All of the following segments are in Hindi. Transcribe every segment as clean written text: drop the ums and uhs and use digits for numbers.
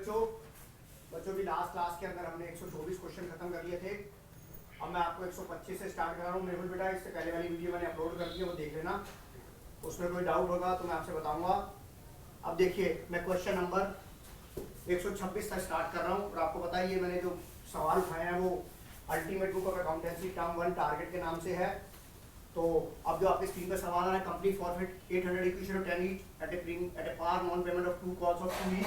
बच्चों की लास्ट क्लास के अंदर हमने 124 क्वेश्चन खत्म कर लिए थे। अब मैं आपको 125 से स्टार्ट कर रहा हूँ। मेहुल बेटा, इससे पहले वाली वीडियो मैंने अपलोड कर दी है, वो देख लेना। उसमें कोई डाउट होगा तो मैं आपसे बताऊंगा। अब देखिए, मैं क्वेश्चन नंबर 126 तक स्टार्ट कर रहा हूँ और आपको पता ही है मैंने जो सवाल उठाए हैं वो ultimate book of accountancy term 1 target के नाम से है। तो अब जो आपकी स्क्रीन पर सवाल आ रहा है, complete forfeit 800 equity of 10 each at a par non payment of 2 calls of 2 each,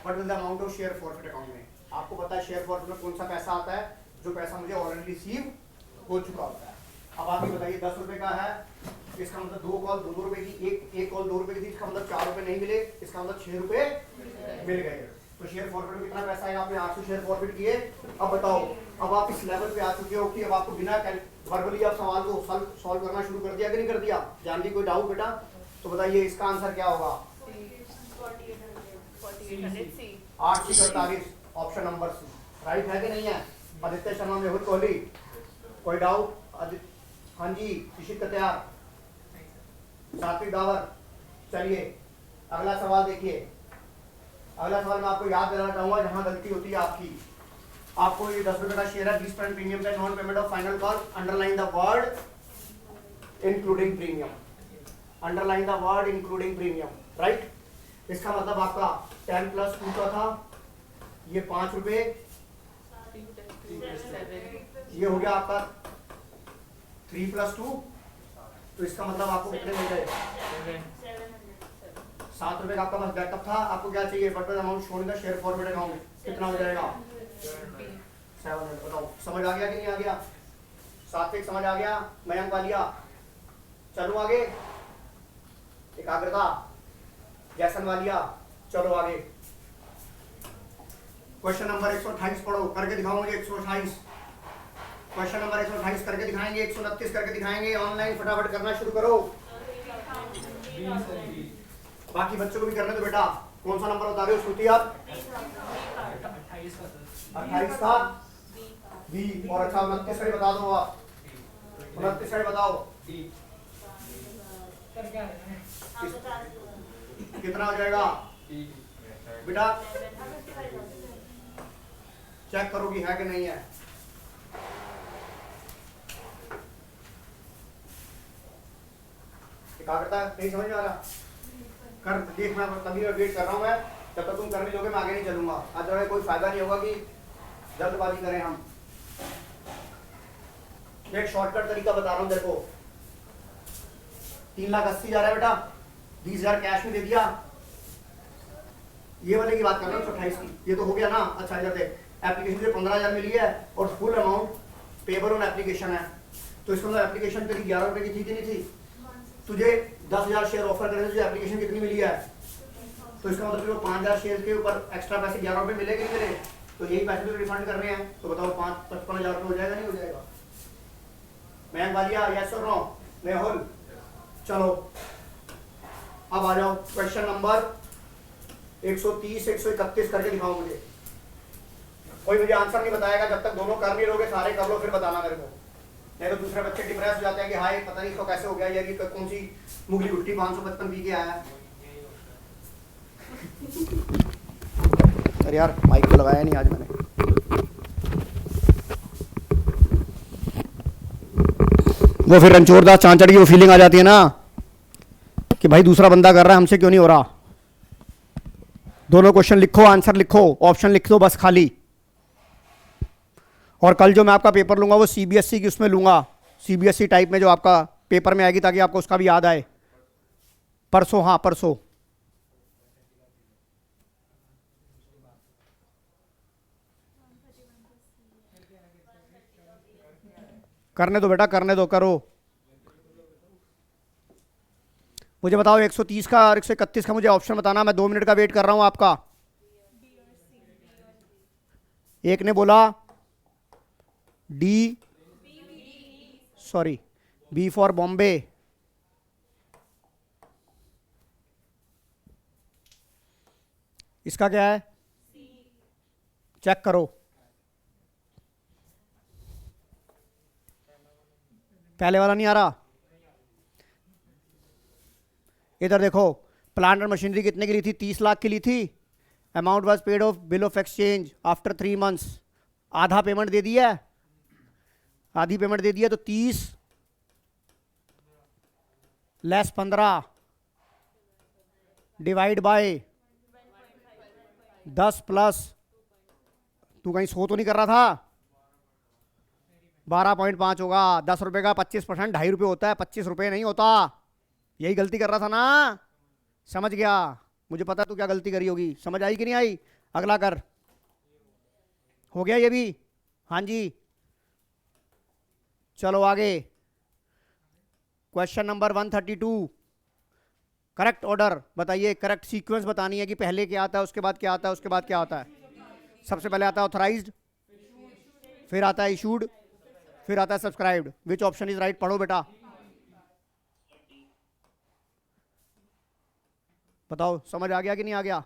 what will the amount of share forfeit account में। आपको पता है शेयर फॉरफिट में कौन सा पैसा आता है, जो पैसा मुझे ऑलरेडी रिसीव हो चुका होता है। अब आप ये बताइए 10 रुपए का है, इसका मतलब 2 कॉल 2 रुपए की, एक कॉल 2 रुपए की थी, इसका मतलब 4 रुपए नहीं मिले, इसका मतलब 6 रुपए मिल गए। तो शेयर फॉरफिट में कितना पैसा है, आपने 800 शेयर फॉरफिट किए। अब बताओ, अब आप इस लेवल पे आ चुके हो कि अब आपको बिना वर्बली आप सवाल को सॉल्व करना शुरू कर दिया कि नहीं कर दिया। जान दी कोई डाउट बेटा? तो बताइए इसका आंसर क्या होगा? 848 ऑप्शन नंबर सी राइट है कि नहीं है? आदित्य शर्मा, मेहुल कोहली, कोई डाउट? हाँ जी, इशित कत्यार, सात्विक दावर। चलिए अगला सवाल देखिए। अगला सवाल मैं आपको याद दिलाना चाहूंगा जहां गलती होती है आपकी। आपको ये 10 रुपए का शेयर है, 20% प्रीमियम पे non payment of final call, underline the word including premium, underline the word including premium, right. इसका मतलब आपका 10 प्लस 2 का था, ये 5 रुपए, ये हो गया आपका 3 प्लस 2, तो इसका मतलब आपको कितने मिल गए? 7 रुपए का आपका बस बैकअप था। आपको क्या चाहिए? But amount shown the share forward account, कितना हो जाएगा? 700। बताओ समझ आ गया कि नहीं आ गया? सात्विक समझ आ गया? मयंक वालिया, चलो आगे। एकाग्रता, जैसन वालिया, चलो आगे। क्वेश्चन नंबर 128 पढ़ो, करके दिखाओ मुझे। 128 क्वेश्चन नंबर 128 करके दिखाएंगे, 129 करके दिखाएंगे। ऑनलाइन फटाफट करना शुरू करो। बाकी बच्चों को भी करने दो बेटा। कौन सा नंबर बता रहे हो श्रुति आप? 28 का बी। और अच्छा 29 का बता दो आप। 29 का बताओ कितना हो जाएगा बेटा? चेक करोगी है कि नहीं है? एकाग्रता नहीं समझ में आ रहा? कर देख, मैं तभी वेट कर रहा हूँ मैं। जब तक तुम कर नहीं लोगे मैं आगे नहीं चलूंगा। आज कोई फायदा नहीं होगा कि जल्दबाजी करें हम। एक शॉर्टकट तरीका बता रहा हूँ देखो। 3,80,000 जा रहा है बेटा, 20,000 कैश में दे दिया। ये वाले की बात कर रहा हूँ 128 की। ये तो हो गया ना। अच्छा इधर देख, एप्लीकेशन से 15,000 मिली है और full amount paper on application है। तो इसका मतलब एप्लीकेशन तेरी 11 रुपए की थी कि नहीं थी? तुझे 10,000 शेयर ऑफर करने से तुझे एप्लीकेशन कितनी मिली है? तो इसका मतलब 5,000 शेयर के ऊपर एक्स्ट्रा पैसे 11 रुपए मिलेंगे कि मिले? तो यही पैसे तो रिफंड करने हैं। तो बताओ 55,000 रुपये हो जाएगा नहीं हो जाएगा? मैं वालिया यस और नो? मेहुल, चलो अब आ जाओ। क्वेश्चन नंबर 130 131 करके दिखाओ मुझे। कोई मुझे आंसर नहीं बताएगा जब तक दोनों कर नहीं लोगे। सारे कर लो फिर बताना मेरे को, नहीं तो दूसरे बच्चे डिप्रेस हो जाते हैं कि हाय पता नहीं इसको कैसे हो गया, या कि कौन सी मुगली गुट्टी 555 पी के आया है। अरे यार माइक तो लगाया नहीं आज मैंने। वो फिर रणछोड़दास चांचड़ की वो फीलिंग आ जाती है ना कि भाई दूसरा बंदा कर रहा है, हमसे क्यों नहीं हो रहा। दोनों क्वेश्चन लिखो, आंसर लिखो, ऑप्शन लिख दो बस खाली। और कल जो मैं आपका पेपर लूंगा वो सीबीएसई की उसमें लूंगा, सीबीएसई टाइप में जो आपका पेपर में आएगी, ताकि आपको उसका भी याद आए। परसों, हाँ परसों। करने दो बेटा, करने दो, करो। मुझे बताओ 130 का और 131 का मुझे ऑप्शन बताना। मैं 2 मिनट का वेट कर रहा हूं आपका। एक ने बोला D, sorry B for Bombay. इसका क्या है? चेक करो। पहले वाला नहीं आ रहा। इधर देखो, प्लांट और मशीनरी कितने की ली थी? 30 लाख की ली थी। Amount was paid of bill of exchange after 3 months, आधा पेमेंट दे दिया है, आधी पेमेंट दे दिया, तो 30 लेस 15 डिवाइड बाय 10 प्लस, तू कहीं सो तो नहीं कर रहा था, 12.5 होगा। 10 रुपए का 25% 2.5 रुपये होता है, 25 रुपये नहीं होता। यही गलती कर रहा था ना, समझ गया? मुझे पता तू क्या गलती करी होगी, समझ आई कि नहीं आई? अगला कर, हो गया ये भी? हाँ जी, चलो आगे। क्वेश्चन नंबर 132, करेक्ट ऑर्डर बताइए, करेक्ट सीक्वेंस बतानी है कि पहले क्या आता है, उसके बाद क्या आता है, उसके बाद क्या आता है। सबसे पहले आता है ऑथराइज्ड, फिर आता है इशूड, फिर आता है subscribed. Which option is right? पढ़ो बेटा, बताओ समझ आ गया कि नहीं आ गया?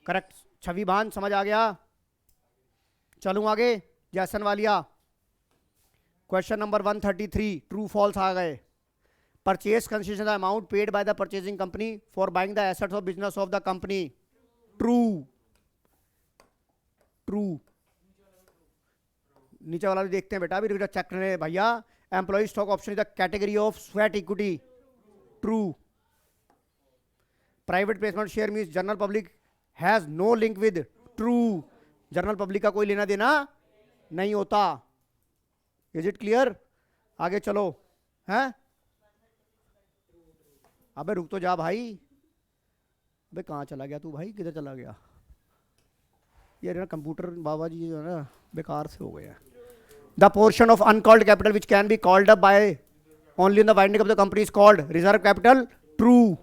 करेक्ट छवि भान, समझ आ गया? चलूं आगे, Jason Walia. Question number 133, true false आ गए। Purchase consider the amount paid by the purchasing company for buying the assets of business of the company. True, true. नीचे वाला भी देखते हैं बेटा, अभी चेक करने भैया। Employ stock option is the category of sweat equity. True. Private placement share means general public has no link with. True. General public का कोई लेना देना नहीं होता। Is it clear? आगे चलो। हैं? अबे रुक तो जा भाई, अबे कहाँ चला गया तू भाई, किधर चला गया? ये ना कंप्यूटर बाबा जी जो है ना बेकार से हो गया। The portion of uncalled capital which can be called up by only in the winding of the company is called reserve capital. True.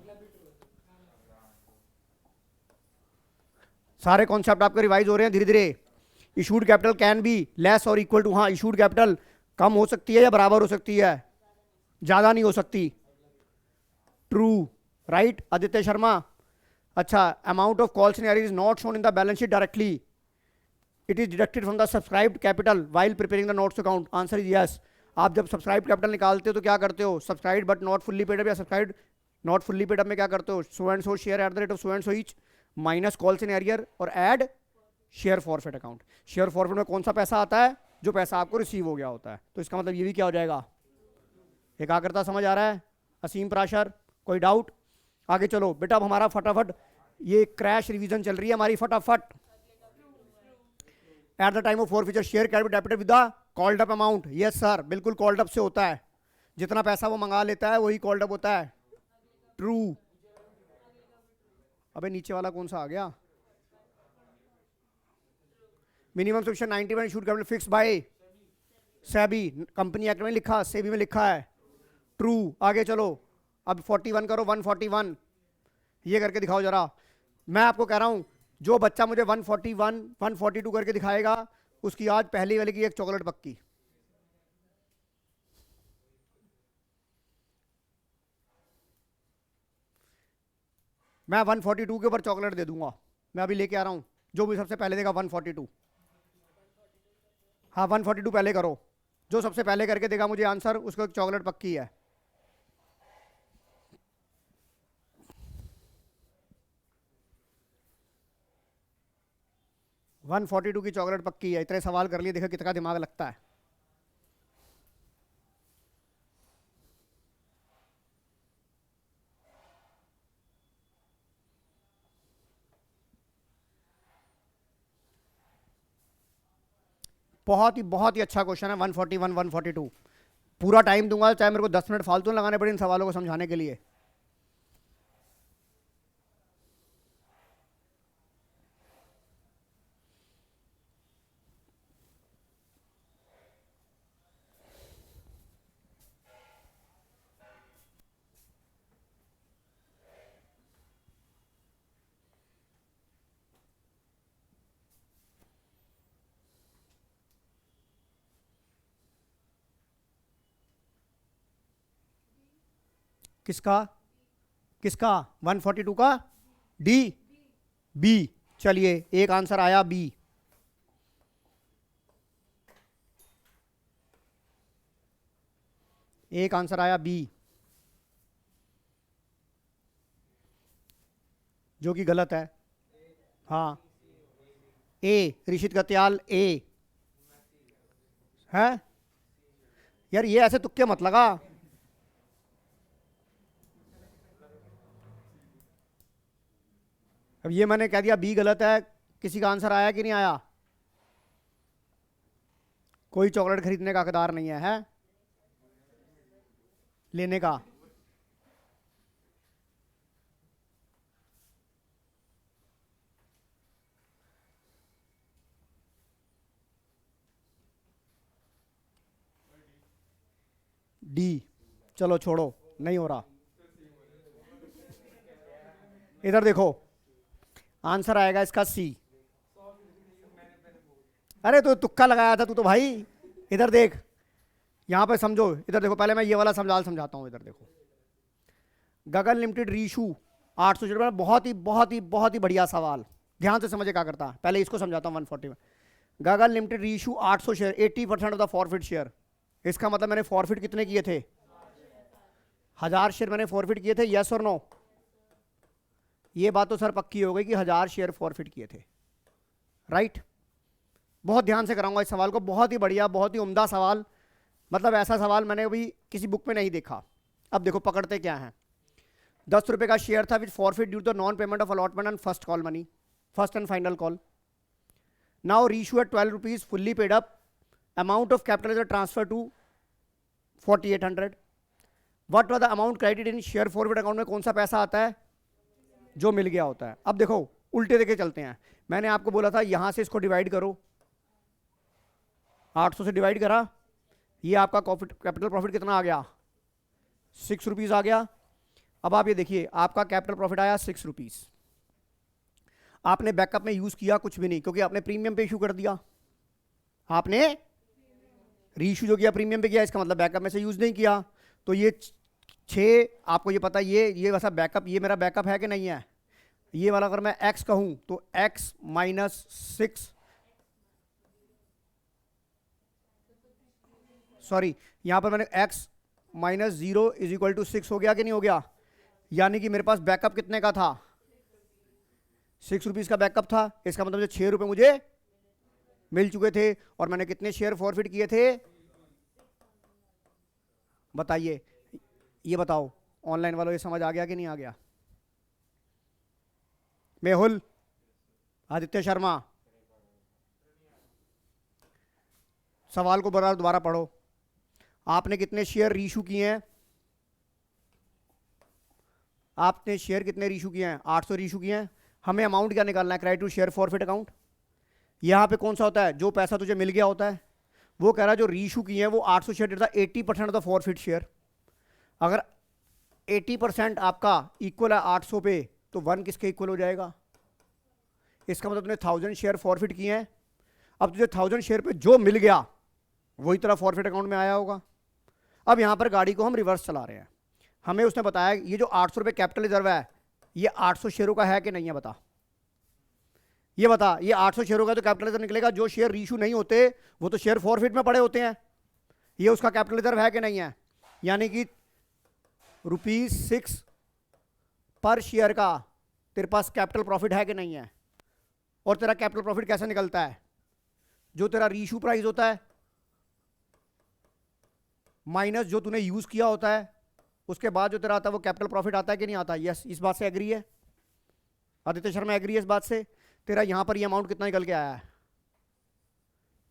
सारे कॉन्सेप्ट आपके रिवाइज हो रहे हैं धीरे धीरे। Issued capital can be less और इक्वल टू, हाँ इशूड कैपिटल कम हो सकती है या बराबर हो सकती है, ज्यादा नहीं हो सकती। True, right Aditya Sharma. अच्छा, amount of calls in is not shown in the balance sheet directly, it is deducted from the subscribed capital while preparing the notes account. Answer is yes. आप जब सब्सक्राइब्ड कैपिटल निकालते हो तो क्या करते हो? Subscribed but not fully paid up, या subscribed not fully paid up में क्या करते हो? So and so share at the rate of so and so each minus calls in arrear और add share forfeit account. Share forfeit में कौन सा पैसा आता है? जो पैसा आपको रिसीव हो गया होता है। तो इसका मतलब ये भी क्या हो जाएगा? एकाग्रता समझ आ रहा है? असीम प्राशर, कोई डाउट? आगे चलो बेटा, अब हमारा फटाफट ये क्रैश रिवीजन चल रही है हमारी, फटाफट। At the time of forfeiture share capital with the called up amount. Yes sir, बिल्कुल कॉल्ड अप से होता है, जितना पैसा वो मंगा लेता है वही कॉल्ड अप होता है। ट्रू। अबे नीचे वाला कौन सा आ गया? Minimum section 91 issued capital fix by SEBI, company act में लिखा, सेबी में लिखा है। ट्रू। आगे चलो, अब 41 करो, 141 ये करके दिखाओ जरा। मैं आपको कह रहा हूं, जो बच्चा मुझे 141 142 करके दिखाएगा उसकी आज पहली वाले की एक चॉकलेट पक्की। मैं 142 के ऊपर चॉकलेट दे दूंगा, मैं अभी लेके आ रहा हूं। जो भी सबसे पहले देगा 142, हाँ 142 पहले करो। जो सबसे पहले करके देगा मुझे आंसर, उसको एक चॉकलेट पक्की है। वन 142 की चॉकलेट पक्की है। इतने सवाल कर लिए, देखो कितना दिमाग लगता है। बहुत ही अच्छा क्वेश्चन है 141 142। पूरा टाइम दूंगा, चाहे मेरे को 10 मिनट फालतू लगाने पड़े इन सवालों को समझाने के लिए। किसका किसका? 142 का डी, बी। चलिए एक आंसर आया बी। एक आंसर आया बी, जो कि गलत है। हाँ, ए ऋषित गत्याल ए है यार, ये ऐसे तुक्के मत लगा। अब ये मैंने कह दिया बी गलत है, किसी का आंसर आया कि नहीं आया? कोई चॉकलेट खरीदने का हकदार नहीं है लेने का। डी, चलो छोड़ो, नहीं हो रहा। इधर देखो, आंसर आएगा इसका सी। अरे तो तुक्का लगाया था तू तो भाई। इधर देख, यहां पे समझो, इधर देखो, पहले मैं ये वाला समझाता हूं। इधर देखो, गगन लिमिटेड रीशू 800 शेयर, बहुत ही बहुत ही बहुत ही बढ़िया सवाल, ध्यान से समझे क्या करता है। पहले इसको समझाता हूं 140 में। Gagan limited reissue 800 share, 80% of the forfeit share. इसका मतलब मैंने फॉरफिट कितने किए थे? 1000 शेयर मैंने फॉरफिट किए थे, यस और नो? ये बात तो सर पक्की हो गई कि 1000 शेयर फॉरफिट किए थे, राइट? बहुत ध्यान से कराऊंगा इस सवाल को, बहुत ही बढ़िया, बहुत ही उम्दा सवाल। मतलब ऐसा सवाल मैंने अभी किसी बुक में नहीं देखा। अब देखो पकड़ते क्या है। 10 रुपए का शेयर था which forfeit due to non payment of allotment and first call money, first and final call. Now reissue at 12 rupees fully paid up, amount of capital is transfer to 4800। What was the amount credit in share forward account में कौन सा पैसा आता है? जो मिल गया होता है। अब देखो उल्टे देके चलते हैं। मैंने आपको बोला था यहां से इसको डिवाइड करो, 800 से डिवाइड करा, ये आपका कैपिटल प्रॉफिट कितना आ गया? 6 रुपीज आ गया। अब आप ये देखिए, आपका कैपिटल प्रॉफिट आया 6 रुपीज। आपने बैकअप में यूज किया कुछ भी नहीं, क्योंकि आपने प्रीमियम पे इशू कर दिया। आपने रीइशू जो किया प्रीमियम पे किया, इसका मतलब बैकअप में से यूज नहीं किया। तो ये 6, आपको ये पता है ये वैसा बैकअप, ये मेरा बैकअप है कि नहीं है? ये वाला अगर मैं x कहूं तो x माइनस 6, सॉरी यहां पर मैंने x minus 0 is equal to 6 हो गया कि नहीं हो गया? यानी कि मेरे पास बैकअप कितने का था? 6 रुपीज का बैकअप था। इसका मतलब 6 रुपए मुझे मिल चुके थे। और मैंने कितने शेयर फॉरफिट किए थे बताइए? ये बताओ ऑनलाइन वालों, ये समझ आ गया कि नहीं आ गया? मेहुल, आदित्य शर्मा, सवाल को दोबारा पढ़ो। आपने कितने शेयर रीइशू किए हैं? आपने शेयर कितने रीइशू किए हैं? 800 रीइशू किए हैं। हमें अमाउंट क्या निकालना है? Credit to share forfeit account. यहां पे कौन सा होता है? जो पैसा तुझे मिल गया होता है। वो कह रहा है जो रीइशू किए हैं वो 800 शेयर था, 80% ऑफ द फॉरफिट शेयर। अगर 80% आपका इक्वल है 800 पे, तो 1 किसके इक्वल हो जाएगा? इसका मतलब तुमने 1000 शेयर फॉरफिट किए हैं। अब तुझे 1000 शेयर पे जो मिल गया वही तरह फॉरफिट अकाउंट में आया होगा। अब यहां पर गाड़ी को हम रिवर्स चला रहे हैं। हमें उसने बताया ये जो 800 रुपये कैपिटल रिजर्व है, ये 800 शेयरों का है कि नहीं है? बता, ये बता, ये 800 शेयरों का तो कैपिटल रिजर्व निकलेगा। जो शेयर रीइशू नहीं होते वो तो शेयर फॉरफिट में पड़े होते हैं। ये उसका कैपिटल रिजर्व है कि नहीं है? यानी कि ₹6 पर शेयर का तेरे पास कैपिटल प्रॉफिट है कि नहीं है? और तेरा कैपिटल प्रॉफिट कैसे निकलता है? जो तेरा रीइशू प्राइस होता है माइनस जो तूने यूज किया होता है, उसके बाद जो तेरा आता है वो कैपिटल प्रॉफिट आता है कि नहीं आता? यस, इस बात से एग्री है? आदित्य शर्मा एग्री है इस बात से? तेरा यहां पर ये अमाउंट कितना निकल के आया है?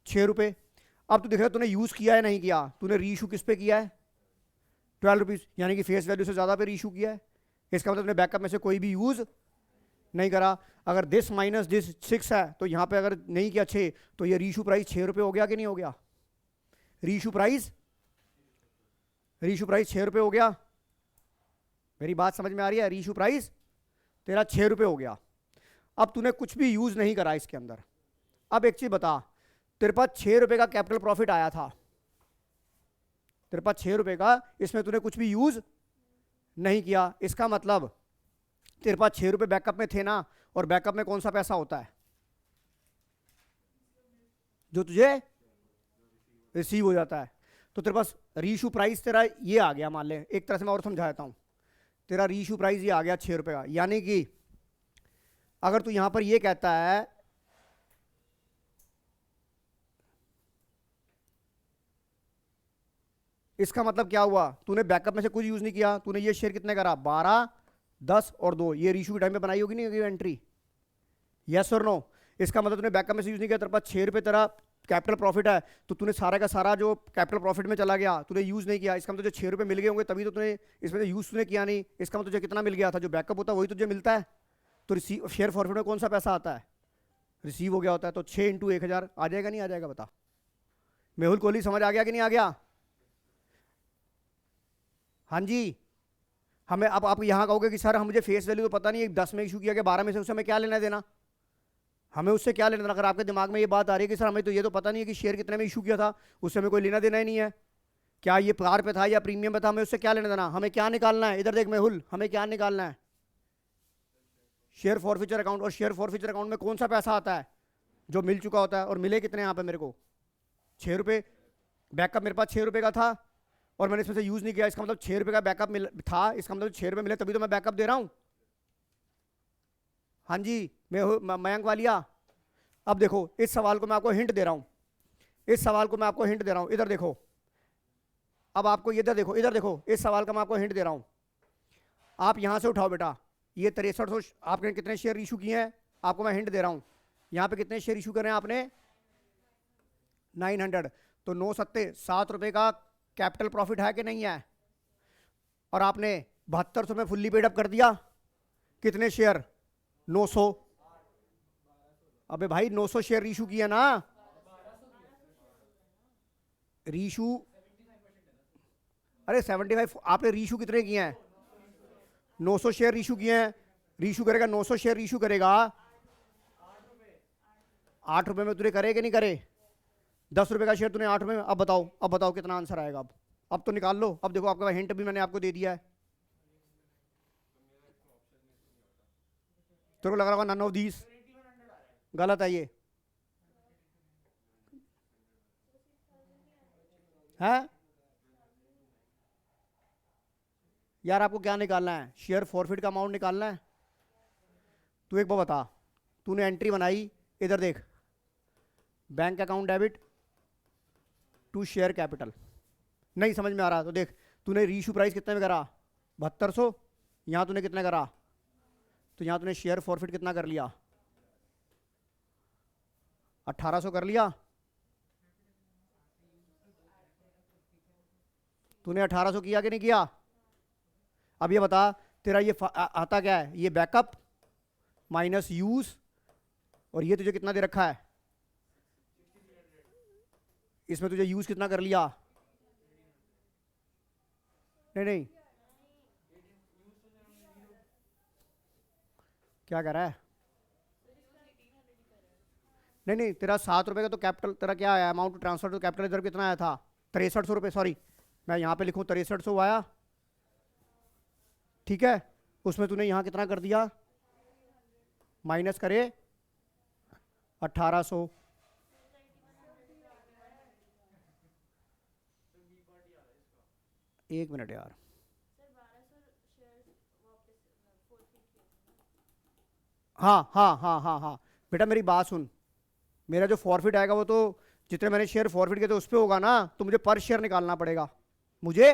6 रुपए। अब तू देख रहा है तूने यूज किया है नहीं किया? तूने रीइशू किस पे किया है? 12 रुपीज, यानी कि फेस वैल्यू से ज्यादा पे रीइशू किया है। इसका मतलब तूने बैकअप में से कोई भी यूज नहीं करा। अगर दिस माइनस दिस 6 है, तो यहां पे अगर नहीं किया 6, तो ये रीइशू प्राइस 6 रुपए हो गया कि नहीं हो गया? रीइशू प्राइस 6 रुपए हो गया। मेरी बात समझ में आ रही है? रीइशू प्राइस तेरा 6 रुपए हो गया। अब तूने कुछ भी यूज नहीं करा इसके अंदर। अब एक चीज बता, तेरे पास 6 रुपए का कैपिटल प्रॉफिट आया था, तेरे पास 6 रुपए का, इसमें तूने कुछ भी यूज नहीं किया। इसका मतलब तेरे पास 6 रुपए बैकअप में थे ना, और बैकअप में कौन सा पैसा होता है जो तुझे रिसीव हो जाता है? तो तेरे पास रीइशू प्राइस तेरा ये आ गया। मान ले, एक तरह से मैं और समझा देता हूं, तेरा रीइशू प्राइस ये आ गया 6 रुपए का। यानी कि अगर तू यहां पर ये कहता है इसका मतलब क्या हुआ, तूने बैकअप में से कुछ यूज नहीं किया, तूने ये शेयर कितने करा 12, 10 और 2, ये रीशू के टाइम पे बनाई होगी नहीं होगी एंट्री, यस और नो। इसका मतलब तूने बैकअप में से यूज नहीं किया, तेरे पास 6 रुपये तेरा कैपिटल प्रॉफिट है, तो तूने सारा का सारा जो कैपिटल प्रॉफिट में चला गया तूने यूज नहीं किया। इसका मतलब जो 6 रुपये मिल गए होंगे तभी तो तूने इसमें से यूज तूने किया नहीं, इसका मतलब तुझे कितना मिल गया था, जो बैकअप होता है वही तुझे मिलता है। तो रिसीव शेयर फॉरफिट में कौन सा पैसा आता है, रिसीव हो गया होता है। तो 6 × 1000 आ जाएगा नहीं आ जाएगा, बता मेहुल कोहली, समझ आ गया कि नहीं आ गया? हाँ जी। हमें अब आप यहाँ कहोगे कि सर हम मुझे फेस वैल्यू तो पता नहीं है, 10 में इशू किया गया 12 में से, उससे हमें क्या लेना देना, हमें उससे क्या लेना देना। अगर आपके दिमाग में ये बात आ रही है कि सर हमें तो ये तो पता नहीं है कि शेयर कितने में इशू किया था, उससे हमें कोई लेना देना ही नहीं है, क्या ये पार पे था या प्रीमियम पे था, हमें उससे क्या लेना देना, हमें क्या निकालना है, इधर देख मेहुल, हमें क्या निकालना है, शेयर फॉरफिचर अकाउंट। और शेयर फॉरफिचर अकाउंट में कौन सा पैसा आता है, जो मिल चुका होता है। और मिले कितने यहाँ पे मेरे को 6 रुपये, बैकअप मेरे पास 6 रुपये का था और मैंने इसमें से यूज नहीं किया, इसका मतलब 6 रुपये का बैकअप था, इसका मतलब 6 रुपये मिले तभी तो मैं बैकअप दे रहा हूँ। हाँ जी मयंक वालिया, अब देखो इस सवाल को मैं आपको हिंट दे रहा हूँ, इस सवाल को मैं आपको हिंट दे रहा हूँ, इधर देखो, अब आपको इधर देखो, इधर देखो, इस सवाल का मैं आपको हिंट दे रहा हूँ। आप यहां से उठाओ बेटा, ये 6300 आपने कितने शेयर इशू किए हैं, आपको मैं हिंट दे रहा हूँ, यहाँ पे कितने शेयर इशू करे हैं आपने 900, तो 9 सत्ते 7 रुपये का कैपिटल प्रॉफिट है कि नहीं है। और आपने 7200 में फुल्ली पेड अप कर दिया, कितने शेयर 900, अबे भाई 900 शेयर रीशू किया ना, रीशू, अरे 75 आपने रीशू कितने किए हैं, 900 शेयर रीशू किए हैं, रीशू करेगा 900 शेयर रीशू करेगा 8 रुपए में, तुझे करे कि नहीं करे, 10 रुपए का शेयर तूने 8 रुपए में, अब बताओ कितना आंसर आएगा। अब तो निकाल लो, अब देखो आपका हिंट भी मैंने आपको दे दिया है, तेरे को लग रहा होगा नन ऑफ दीस, गलत है ये है यार। आपको क्या निकालना है, शेयर फॉरफिट का अमाउंट निकालना है। तू एक बार बता, तूने एंट्री बनाई, इधर देख, bank account debit to share capital, नहीं समझ में आ रहा तो देख, तूने रीशू प्राइस कितने में करा 7200, यहां तूने कितने करा, तो यहां तूने शेयर फॉरफिट कितना कर लिया 1800 कर लिया, तूने 1800 किया कि नहीं किया। अब ये बता तेरा ये आता क्या है, ये बैकअप माइनस यूज, और ये तुझे कितना दे रखा है, इसमें तुझे यूज कितना कर लिया, नहीं क्या कर रहा है, नहीं तेरा 7 रुपए का तो कैपिटल तेरा क्या आया, amount transfer to capital reserve कितना आया था 6300 रुपये, सॉरी मैं यहाँ पे लिखूँ 6300 आया, ठीक है। उसमें तूने यहाँ कितना कर दिया, माइनस करे 1800, एक मिनट यार, हाँ बेटा मेरी बात सुन, मेरा जो फॉरफिट आएगा वो तो जितने मैंने शेयर फॉरफिट किए थे उस पर होगा ना, तो मुझे पर शेयर निकालना पड़ेगा मुझे।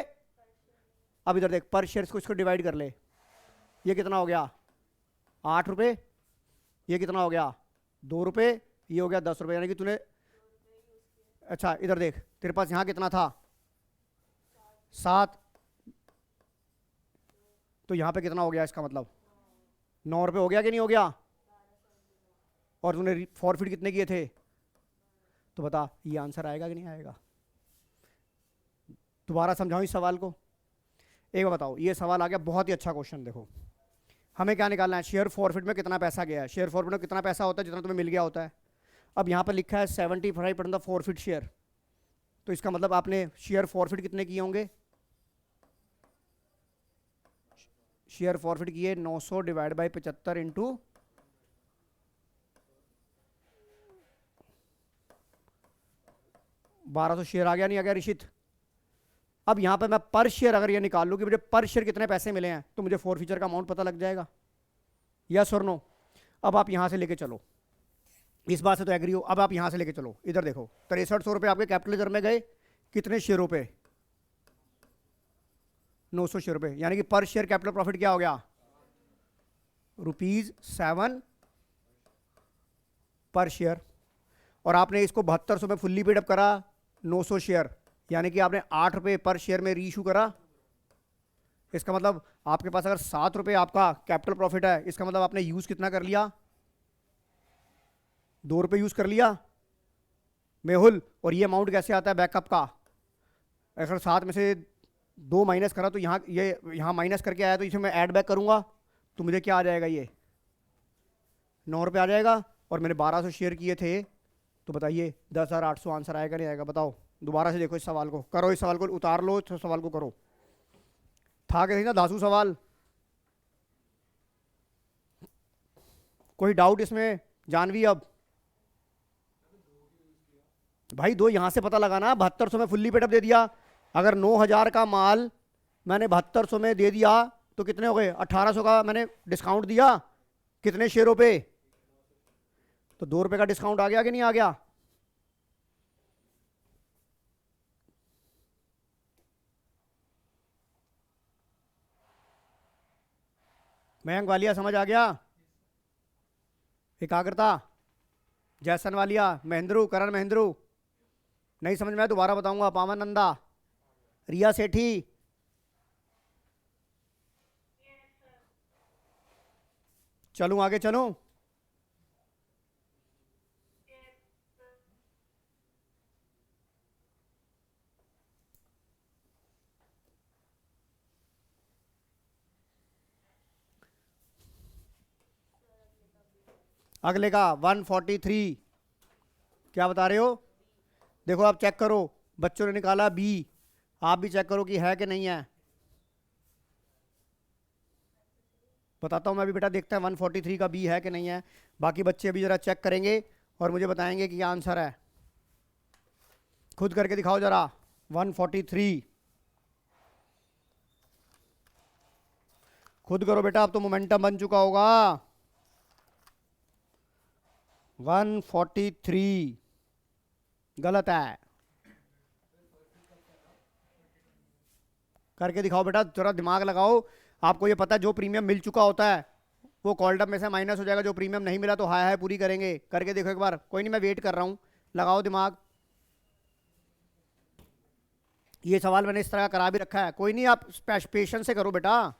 अब इधर देख, पर शेयर को इसको डिवाइड कर ले, ये कितना हो गया 8 रुपये, ये कितना हो गया 2 रुपये, ये हो गया 10 रुपये, यानी कि तूने, अच्छा इधर देख, तेरे पास यहाँ कितना था 7, तो यहाँ पे कितना हो गया, इसका मतलब 9 रुपये हो गया कि नहीं हो गया। और तूने फॉरफिट कितने किए थे, तो बता ये आंसर आएगा कि नहीं आएगा। दोबारा समझाऊं इस सवाल को, एक बार बताओ, ये सवाल आ गया बहुत ही अच्छा क्वेश्चन। देखो हमें क्या निकालना है, शेयर फॉरफिट में कितना पैसा गया है, शेयर फॉरफिट में कितना पैसा होता है जितना तुम्हें मिल गया होता है। अब यहाँ पर लिखा है 75% ऑफ फॉरफिट शेयर, तो इसका मतलब आपने शेयर फॉरफिट कितने किए होंगे, शेयर फॉरफिट किए 900 डिवाइड बाई 75 इंटू 1200 शेयर आ गया, नहीं आ गया ऋषित। अब यहां पे मैं पर शेयर अगर ये निकाल लूं कि मुझे पर शेयर कितने पैसे मिले हैं, तो मुझे फॉरफिचर का अमाउंट पता लग जाएगा, यस और नो। अब आप यहाँ से लेके चलो, इस बात से तो एग्री हो। अब आप यहाँ से लेके चलो, इधर देखो 6300 रुपये आपके कैपिटल रिजर्व में गए, कितने शेयरों पे? 900 शेयर पे, यानी कि पर शेयर कैपिटल प्रॉफिट क्या हो गया? ₹7 पर शेयर। और आपने इसको 7200 में फुल्ली पेड अप करा 900 शेयर, यानी कि आपने 8 रुपये पर शेयर में री इशू करा। इसका मतलब आपके पास अगर 7 रुपये आपका कैपिटल प्रॉफिट है, इसका मतलब आपने यूज कितना कर लिया? 2 रुपये यूज कर लिया मेहुल। और ये अमाउंट कैसे आता है बैकअप का? अगर 7 में से 2 माइनस करा तो यहाँ ये यहाँ माइनस करके आया, तो इसे मैं ऐड बैक करूंगा तो मुझे क्या आ जाएगा? ये 9 रुपये आ जाएगा। और मैंने 1200 शेयर किए थे, तो बताइए 10,800 आंसर आएगा नहीं आएगा? बताओ, दोबारा से देखो इस सवाल को, करो इस सवाल को, उतार लो इस सवाल को, करो। था क्या ना दासू सवाल? कोई डाउट इसमें? जानवी अब भाई 2 यहां से पता लगाना, 7200 में फुल्ली पेड अप दे दिया। अगर 9000 का माल मैंने 7200 में दे दिया तो कितने हो गए? 1800 का मैंने डिस्काउंट दिया, कितने शेयरों पे? तो 2 रुपए का डिस्काउंट आ गया कि नहीं आ गया? मयंक वालिया समझ आ गया? एकाग्रता, जैसन वालिया, महेंद्रू, करण महेंद्रू, नहीं समझ में आया दोबारा बताऊंगा। पावन नंदा, रिया सेठी, चलूं आगे चलूं? अगले का 143 क्या बता रहे हो? देखो आप चेक करो, बच्चों ने निकाला बी, आप भी चेक करो कि है कि नहीं है। बताता हूं मैं भी बेटा, देखता है 143 का बी है कि नहीं है। बाकी बच्चे अभी जरा चेक करेंगे और मुझे बताएंगे कि क्या आंसर है। खुद करके दिखाओ जरा 143, खुद करो बेटा, अब तो मोमेंटम बन चुका होगा। 143 गलत है, करके दिखाओ बेटा, जरा दिमाग लगाओ। आपको ये पता है जो प्रीमियम मिल चुका होता है वो कॉल्ड अप में से माइनस हो जाएगा, जो प्रीमियम नहीं मिला तो हाय हाय पूरी करेंगे। करके देखो एक बार, कोई नहीं मैं वेट कर रहा हूं, लगाओ दिमाग। ये सवाल मैंने इस तरह करा भी रखा है, कोई नहीं आप पेशेंस से करो बेटा।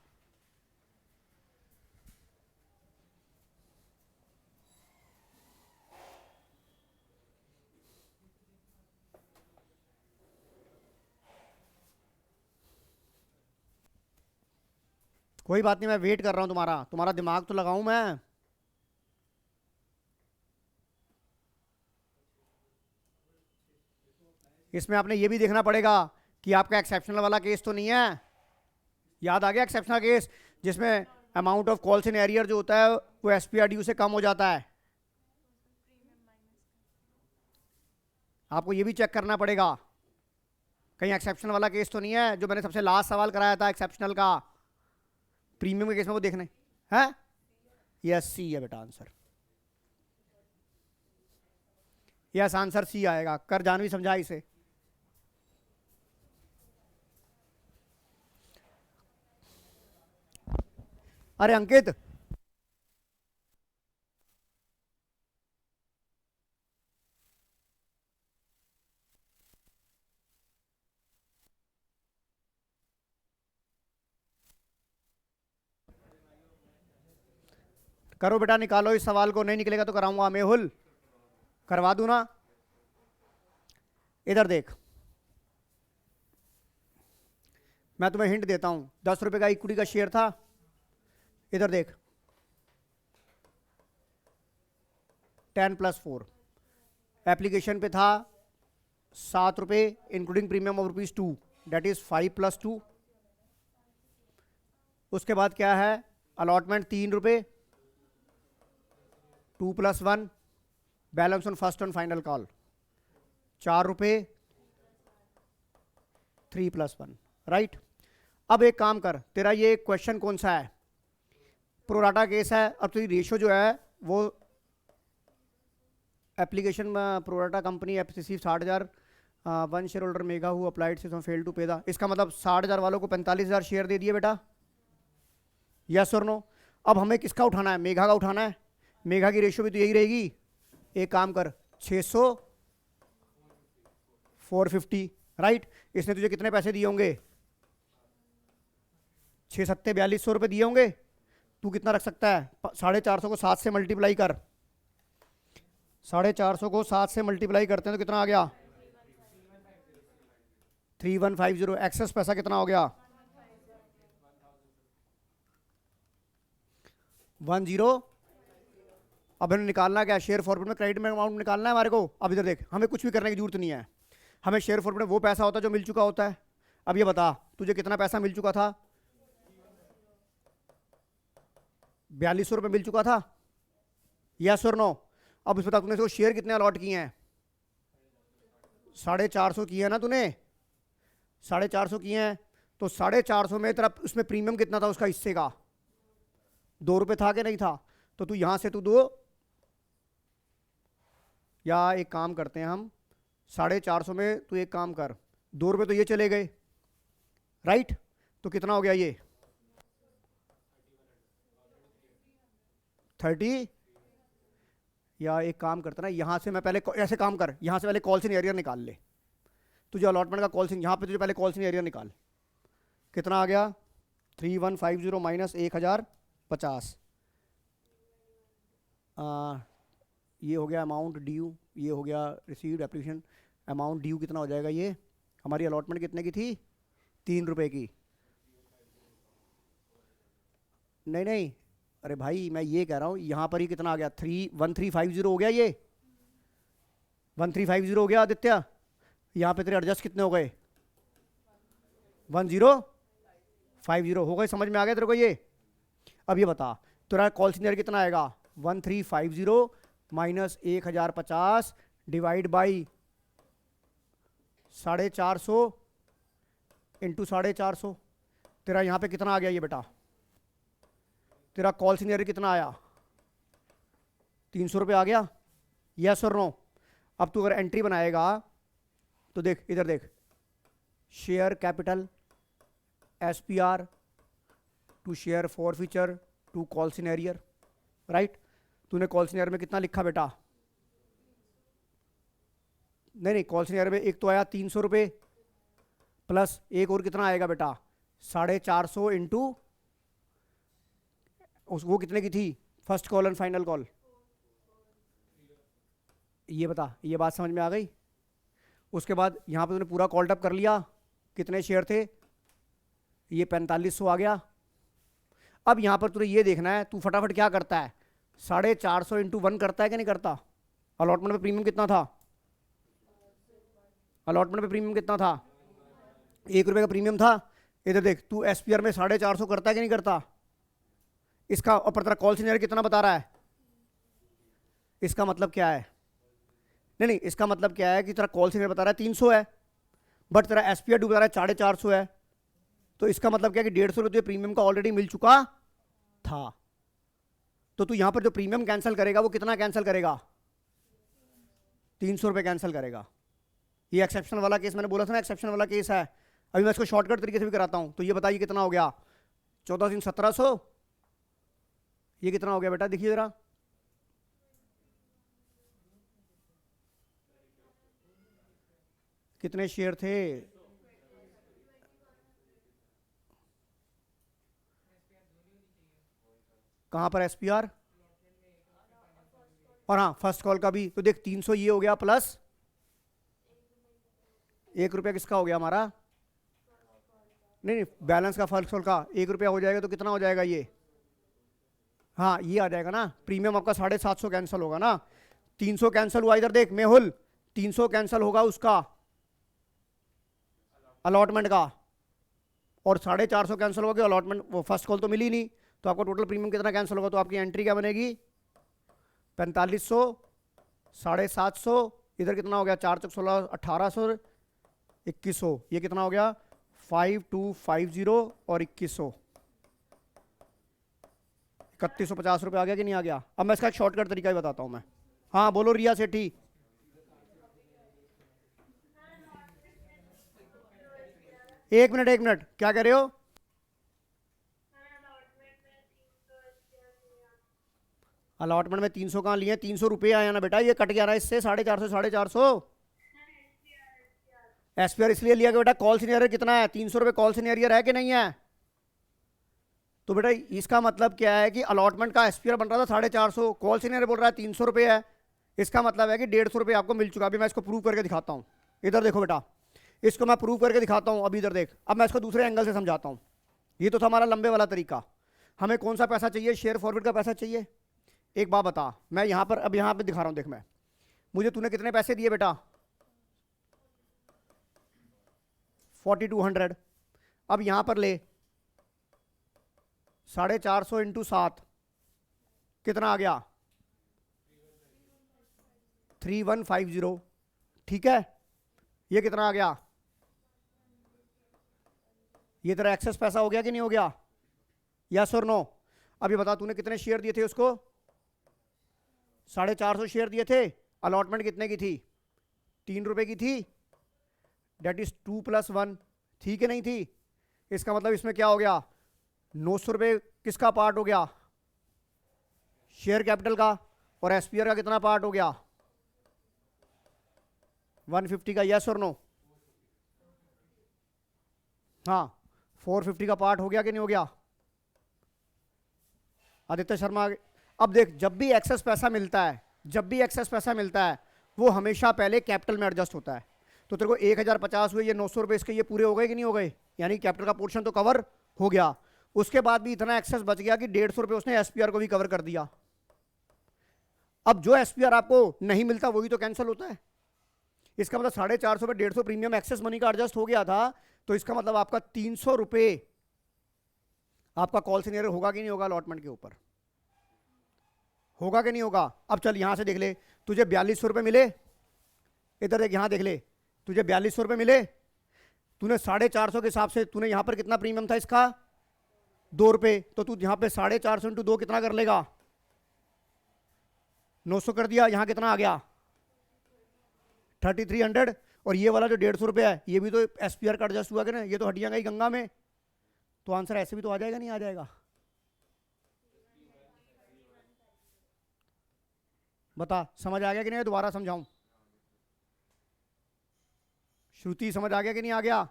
कोई बात नहीं, मैं वेट कर रहा हूं तुम्हारा, तुम्हारा दिमाग तो लगाऊं मैं। इसमें आपने ये भी देखना पड़ेगा कि आपका एक्सेप्शनल वाला केस तो नहीं है। याद आ गया एक्सेप्शनल केस, जिसमें amount of calls in arrear जो होता है वो एसपीआर से कम हो जाता है। आपको ये भी चेक करना पड़ेगा कहीं एक्सेप्शनल वाला केस तो नहीं है, जो मैंने सबसे लास्ट सवाल कराया था एक्सेप्शनल का प्रीमियम के केस में, वो देखने है। यस सी है बेटा आंसर, यस आंसर सी आएगा। कर जानवी समझा इसे। अरे अंकित, करो बेटा, निकालो इस सवाल को, नहीं निकलेगा तो कराऊंगा। मेहुल करवा दूं ना? इधर देख, मैं तुम्हें हिंट देता हूं, 10 रुपए का इक्विटी का शेयर था। इधर देख 10+4 एप्लीकेशन पे था 7 रुपए including premium of ₹2, that is 5+2। उसके बाद क्या है? अलॉटमेंट 3 रुपए, 2+1, balance on first on final call 4 रुपए, 3+1, राइट। अब एक काम कर, तेरा ये क्वेश्चन कौन सा है? प्रोराटा केस है। अब तेरी रेशियो जो है वो application pro rata company FCC 60,000 one share holder Megha who applied से फेल टू पे द, इसका मतलब 60,000 वालों को 45,000 शेयर दे दिए बेटा, यस और नो। अब हमें किसका उठाना है, मेघा का उठाना है। मेघा की रेशियो भी तो यही रहेगी, एक काम कर 600 450, राइट। इसने तुझे कितने पैसे दिए होंगे, 6 सत्ते 4200 रुपये दिए होंगे। तू कितना रख सकता है, 450 को 7 से मल्टीप्लाई कर, 450 को 7 से मल्टीप्लाई करते हैं तो कितना आ गया 3150। एक्सेस पैसा कितना हो गया 10। अब हमें निकालना क्या, शेयर फॉरवर्ड में क्रेडिट में अमाउंट निकालना है हमारे को। अब इधर देख, हमें कुछ भी करने की जरूरत नहीं है, हमें शेयर फॉरवर्ड में वो पैसा होता है जो मिल चुका होता है। अब ये बता तुझे कितना पैसा मिल चुका था, 4200 रुपये मिल चुका था, यस और नो। अब इस बता तूने इसको शेयर कितने अलॉट किए हैं, 450 किए हैं ना तूने, 450 किए हैं। तो 450 में तेरा उसमें प्रीमियम कितना था उसका हिस्से का, 2 रुपये था कि नहीं था। तो तू यहां से तू दो, या एक काम करते हैं हम, 450 में तू एक काम कर, 2 रुपये तो ये चले गए, राइट। तो कितना हो गया ये 30। या एक काम करते ना, यहां से मैं पहले ऐसे काम कर, यहां से पहले कॉल्स इन एरिया निकाल ले, तुझे अलॉटमेंट का कॉल्स इन, यहां पे तुझे पहले कॉल्स इन एरिया निकाल, कितना आ गया 3150 माइनस 1050। ये हो गया अमाउंट ड्यू, ये हो गया रिसीव्ड एप्लीकेशन। अमाउंट ड्यू कितना हो जाएगा, ये हमारी अलॉटमेंट कितने की थी 3 रुपये की। नहीं नहीं, अरे भाई मैं ये कह रहा हूँ यहाँ पर ही कितना आ गया 1350 हो गया, ये 1350 हो गया आदित्य। यहाँ पे तेरे एडजस्ट कितने हो गए 1050 हो गए, समझ में आ गया तेरे को ये। अब ये बता तेरा कॉल सीनियर कितना आएगा 1350 माइनस 1050 डिवाइड बाई 450 इंटू 450। तेरा यहाँ पे कितना आ गया ये बेटा, तेरा कॉल सीनियर कितना आया 300 रुपये आ गया, यस और नो। अब तू अगर एंट्री बनाएगा तो देख इधर देख, share capital SPR to share for future to call senior, right. तूने कॉल सीनियर में कितना लिखा बेटा, नहीं कॉल सीनियर में एक तो आया 300 रुपये प्लस एक और कितना आएगा बेटा 450 इंटू वो कितने की थी first call and final call. ये बता, ये बात समझ में आ गई। उसके बाद यहां पे तूने पूरा कॉल्ड अप कर लिया, कितने शेयर थे, ये 4500 आ गया। अब यहां पर तुझे ये देखना है, तू फटाफट क्या करता है 450 इंटू 1 करता है कि नहीं करता। अलॉटमेंट पे प्रीमियम कितना था, अलॉटमेंट पे प्रीमियम कितना था 1 रुपये का प्रीमियम था। इधर देख तू एसपीआर में 450 करता है कि नहीं करता इसका, और तेरा कॉल सीनियर कितना बता रहा है। इसका मतलब क्या है, नहीं इसका मतलब क्या है कि तेरा कॉल सीनियर बता रहा है 300 है, बट तेरा एसपीआर बता रहा है 450 है। तो इसका मतलब क्या है कि 150 रुपये प्रीमियम का ऑलरेडी मिल चुका था। तो तू यहां पर जो प्रीमियम कैंसिल करेगा वो कितना कैंसिल करेगा 300 रुपये कैंसिल करेगा। ये एक्सेप्शन वाला केस मैंने बोला था ना, एक्सेप्शन वाला केस है। अभी मैं इसको शॉर्टकट तरीके से भी कराता हूं। तो ये बताइए कितना हो गया 14,1700, ये कितना हो गया बेटा देखिए जरा, कितने शेयर थे, कहां पर एसपीआर, और हाँ फर्स्ट कॉल का भी। तो देख 300 ये हो गया प्लस 1 रुपया किसका हो गया हमारा, नहीं बैलेंस का फर्स्ट कॉल का 1 रुपया हो जाएगा। तो कितना हो जाएगा ये, हाँ ये आ जाएगा ना, प्रीमियम आपका 750 कैंसिल होगा ना, 300 कैंसिल हुआ। इधर देख मेहुल 300 कैंसिल होगा उसका अलॉटमेंट का, और 450 कैंसिल होगा अलॉटमेंट, वो फर्स्ट कॉल तो मिली नहीं। तो आपका टोटल प्रीमियम कितना कैंसिल होगा, तो आपकी एंट्री क्या बनेगी 4500 750, इधर कितना हो गया 4 चौक 16 1800 2100, ये कितना हो गया 5250 और 2100। 3150 रुपये आ गया कि नहीं आ गया? अब मैं इसका एक शॉर्टकट तरीका ही बताता हूँ मैं। हाँ बोलो रिया सेठी। एक मिनट, क्या कह रहे हो? अलॉटमेंट में 300 कहाँ लिए? 300 रुपये आया ना बेटा, ये कट गया ना इससे 450। एसपीआर इसलिए लिया कि बेटा कॉल सीनियर कितना है, 300 रुपये कॉल सीनियर है कि नहीं है? तो बेटा इसका मतलब क्या है कि अलॉटमेंट का एसपीआर बन रहा था 450, कॉल सीनियर बोल रहा है 300 रुपये है। इसका मतलब है कि 150 रुपये आपको मिल चुका। अभी मैं इसको प्रूव करके दिखाता हूँ। इधर देखो बेटा, इसको मैं प्रूव करके दिखाता हूँ। अभी इधर देख, अब मैं इसको दूसरे एंगल से समझाता हूँ। ये तो था हमारा लंबे वाला तरीका। हमें कौन सा पैसा चाहिए? शेयर फॉरवर्ड का पैसा चाहिए। एक बात बता, मैं यहाँ पर अब यहाँ पे दिखा रहा हूँ। देख, मैं मुझे तूने कितने पैसे दिए बेटा? 4200। अब यहाँ पर ले 450 इंटू 7 कितना आ गया? 3150। ठीक है, ये कितना आ गया? ये तेरा एक्सेस पैसा हो गया कि नहीं हो गया? यस और नो? अभी बता, तूने कितने शेयर दिए थे उसको? 450 शेयर दिए थे। अलॉटमेंट कितने की थी? 3 रुपए की थी। डेट इज 2 + 1 थी कि नहीं थी? इसका मतलब इसमें क्या हो गया? 900 रुपये किसका पार्ट हो गया? शेयर कैपिटल का। और एसपीआर का कितना पार्ट हो गया? 150 का। यस और नो? हाँ, 450 का पार्ट हो गया कि नहीं हो गया? आदित्य शर्मा। अब देख, जब भी एक्सेस पैसा मिलता है वो हमेशा पहले कैपिटल में एडजस्ट होता है। तो तेरे को 1050 हुए, ये 900 रुपये इसके ये पूरे हो गए कि नहीं हो गए? यानी कैपिटल का पोर्शन तो कवर हो गया। उसके बाद भी इतना एक्सेस बच गया कि 150 रुपये उसने एसपीआर को भी कवर कर दिया। अब जो एसपीआर आपको नहीं मिलता वही तो कैंसिल होता है। इसका मतलब 450 पे 150 प्रीमियम एक्सेस मनी का एडजस्ट हो गया था। तो इसका मतलब आपका 300 रुपये आपका कॉल सीनियर होगा कि नहीं होगा? अलॉटमेंट के ऊपर होगा कि नहीं होगा? अब चल यहां से देख ले, तुझे 4200 रुपये मिले। इधर देख, यहां देख ले, तुझे 4200 रुपये मिले। तूने 450 के हिसाब से तूने यहां पर कितना प्रीमियम था इसका? 2 रुपये। तो तू यहां पे 450 इंटू 2 कितना कर लेगा? 900 कर दिया। यहां कितना आ गया? 3300। और ये वाला जो 150 रुपये है ये भी तो एसपीआर का एडजस्ट हुआ कि ना? ये तो हटिया गई गंगा में। तो आंसर ऐसे भी तो आ जाएगा, नहीं आ जाएगा? बता, समझ आ गया कि नहीं? दोबारा समझाऊं? श्रुति समझ आ गया कि नहीं आ गया?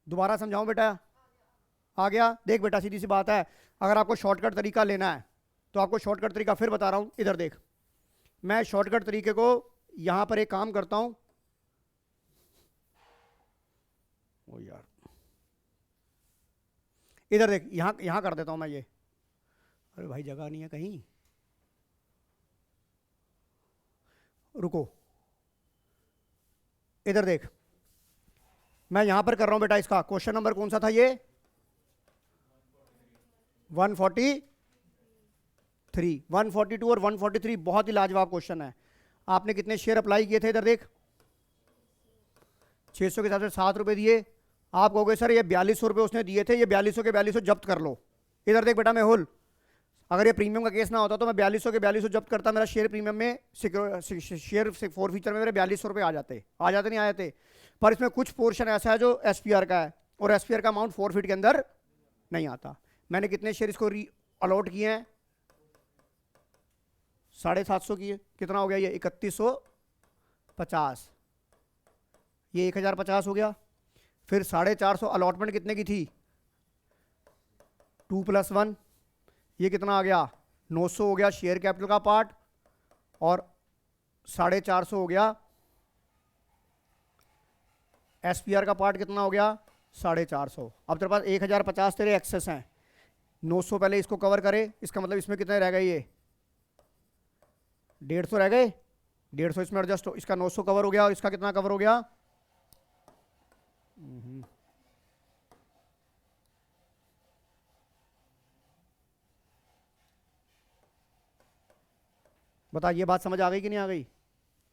दोबारा समझाऊं बेटा? आ गया? देख बेटा, सीधी सी बात है, अगर आपको शॉर्टकट तरीका लेना है तो आपको शॉर्टकट तरीका फिर बता रहा हूं। इधर देख, मैं शॉर्टकट तरीके को यहां पर एक काम करता हूं। ओ यार, इधर देख, यहां कर देता हूं मैं ये। अरे भाई जगह नहीं है कहीं, रुको। इधर देख, मैं यहां पर कर रहा हूं बेटा। इसका क्वेश्चन नंबर कौन सा था ये? 143, 142 और 143। बहुत ही लाजवाब क्वेश्चन है। आपने कितने शेयर अप्लाई किए थे? इधर देख, 600 के हिसाब से 7 रुपए दिए। आप कहोगे सर ये 4200 रुपये उसने दिए थे, ये 4200 के 4200 जब्त कर लो। इधर देख बेटा मेहुल, अगर ये प्रीमियम का केस ना होता तो मैं 4200 के 4200 जब्त करता। मेरा शेयर प्रीमियम में शेयर फोर फीचर में मेरे 4200 रुपये आ जाते नहीं आए थे। पर इसमें कुछ पोर्शन ऐसा है जो एसपीआर का है, और एसपीआर का अमाउंट 4 फीट के अंदर नहीं आता। मैंने कितने शेयर इसको अलॉट किए हैं? 750 किए। कितना हो गया ये? 3150। ये 1050 हो गया। फिर 450 अलॉटमेंट कितने की थी? 2 + 1। ये कितना आ गया? 900 हो गया शेयर कैपिटल का पार्ट, और 450 हो गया एसपीआर का पार्ट। कितना हो गया? 450। अब तेरे पास 1050 तेरे एक्सेस हैं। 900 पहले इसको कवर करे, इसका मतलब इसमें कितने रह गए? ये 150 रह गए। 150 इसमें एडजस्ट हो, इसका 900 कवर हो गया, और इसका कितना कवर हो गया? बता, ये बात समझ आ गई कि नहीं आ गई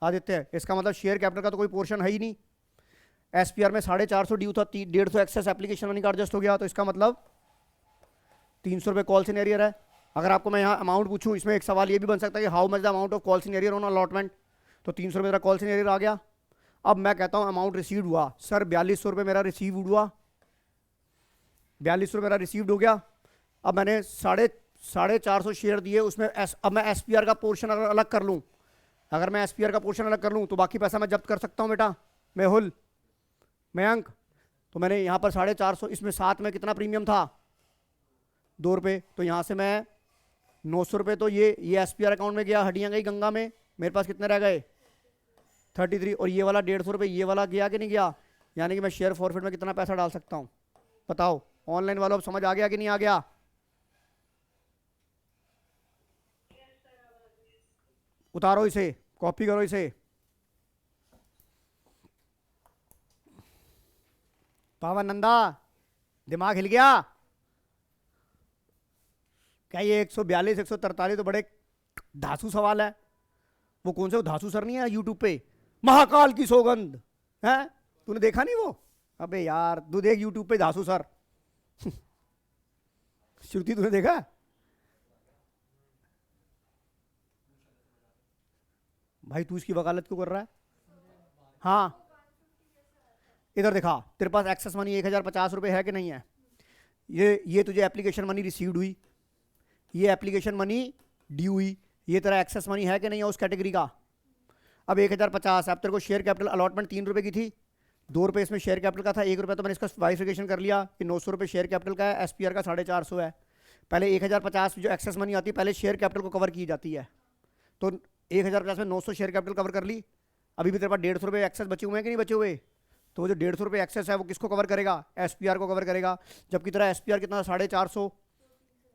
आदित्य? इसका मतलब शेयर कैपिटल का तो कोई पोर्शन है ही नहीं। एसपीआर में 450 ड्यू था, 150 एक्सेस एप्लीकेशन मनी का एडजस्ट हो गया। तो इसका मतलब ₹300 कॉल सीनियर है। अगर आपको मैं यहाँ अमाउंट पूछूं, इसमें एक सवाल ये भी बन सकता है कि how much the amount of call senior on allotment, तो ₹300 मेरा कॉल सीनियर आ गया। अब मैं कहता हूँ अमाउंट रिसीव्ड हुआ, सर ₹4200 मेरा रिसीव्ड हुआ, ₹4200 मेरा रिसीव्ड हो गया। अब मैंने 450 शेयर दिए उसमें अब मैं SPR का पोर्शन अगर अलग कर लूँ, अगर मैं SPR का पोर्शन अलग कर लूँ तो बाकी पैसा मैं जब्त कर सकता हूँ बेटा मेहुल मयंक। तो मैंने यहाँ पर 450, इसमें साथ में कितना प्रीमियम था ₹2, तो यहाँ से मैं ₹900 तो ये SPR अकाउंट में गया, हड्डियाँ गई गंगा में, मेरे पास कितने रह गए 33, और ये वाला ₹150 ये वाला गया कि नहीं गया, यानी कि मैं शेयर फॉरफिट में कितना पैसा डाल सकता हूँ बताओ। ऑनलाइन वालों अब समझ आ गया कि नहीं आ गया? उतारो इसे, कॉपी करो इसे। पावन नंदा दिमाग हिल गया क्या? ये 142 143 तो बड़े धांसू सवाल है। वो कौन से धांसू सर नहीं है यूट्यूब पे, महाकाल की सौगंध है, तूने देखा नहीं वो? अबे यार तू देख यूट्यूब पे धांसू सर श्रुति तूने देखा? भाई तू इसकी वकालत क्यों कर रहा है? हाँ इधर दिखा, तेरे पास एक्सेस मनी ₹1050 है कि नहीं है? ये तुझे एप्लीकेशन मनी रिसीव्ड हुई, ये एप्लीकेशन मनी ड्यू हुई, ये तेरा एक्सेस मनी है कि नहीं है उस कैटेगरी का? अब 1050, अब तेरे को शेयर कैपिटल अलॉटमेंट ₹3 की थी, ₹2 इसमें शेयर कैपिटल का था, ₹1 तो मैंने इसका वाइफिकेशन कर लिया कि ₹900 शेयर कैपिटल का है, SPR का 450 है। पहले 1050 जो एक्सेस मनी आती है पहले शेयर कैपिटल को कवर की जाती है, तो 1050 में 900 शेयर कैपिटल कवर कर ली। अभी भी तेरे पास ₹150 एक्सेस बचे हुए हैं कि नहीं बचे हुए? तो वो जो ₹150 एक्सेस है वो किसको कवर करेगा? SPR को कवर करेगा। जबकि तेरा SPR कितना 450,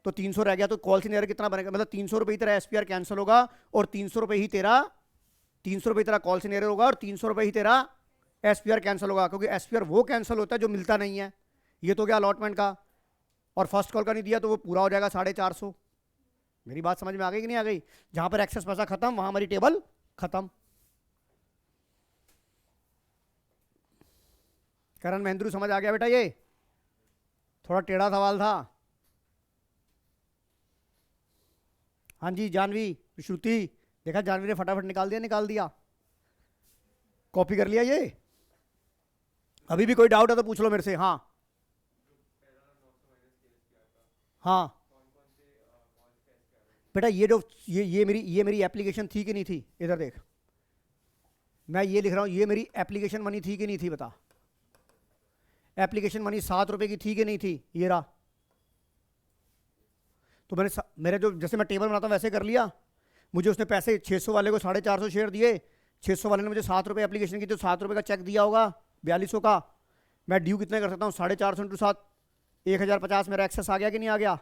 तो 300 रह गया, तो कॉल सीनियर कितना बनेगा? मतलब ₹300 ही तेरा SPR कैंसिल होगा और ₹300 ही तेरा कॉल सीनियर होगा और ₹300 ही तेरा SPR कैंसिल होगा, क्योंकि SPR वो कैंसिल होता है जो मिलता नहीं है। ये तो क्या अलॉटमेंट का, और फर्स्ट कॉल का नहीं दिया तो वो पूरा हो जाएगा 450। मेरी बात समझ में आ गई कि नहीं आ गई? जहां पर एक्सेस पैसा खत्म वहां हमारी टेबल खत्म। करण महेंद्रू समझ आ गया बेटा? ये थोड़ा टेढ़ा सवाल था। हाँ जी जानवी श्रुति, देखा जानवी ने फटाफट निकाल दिया, कॉपी कर लिया। ये अभी भी कोई डाउट है तो पूछ लो मेरे से। हाँ हाँ बेटा, ये मेरी एप्लीकेशन थी कि नहीं थी? इधर देख, मैं ये लिख रहा हूं, ये मेरी एप्लीकेशन मनी थी कि नहीं थी बता? एप्लीकेशन मनी ₹7 की थी कि नहीं थी? ये रहा। तो मेरे जो जैसे मैं टेबल बनाता हूं वैसे कर लिया। मुझे उसने पैसे 600 वाले को 450 शेयर दिए, 600 वाले ने मुझे ₹7 एप्लीकेशन की, तो ₹7 का चेक दिया होगा 4200 का। मैं ड्यू कितने कर सकता हूँ? 450 × 7 1050 मेरा एक्सेस आ गया कि नहीं आ गया?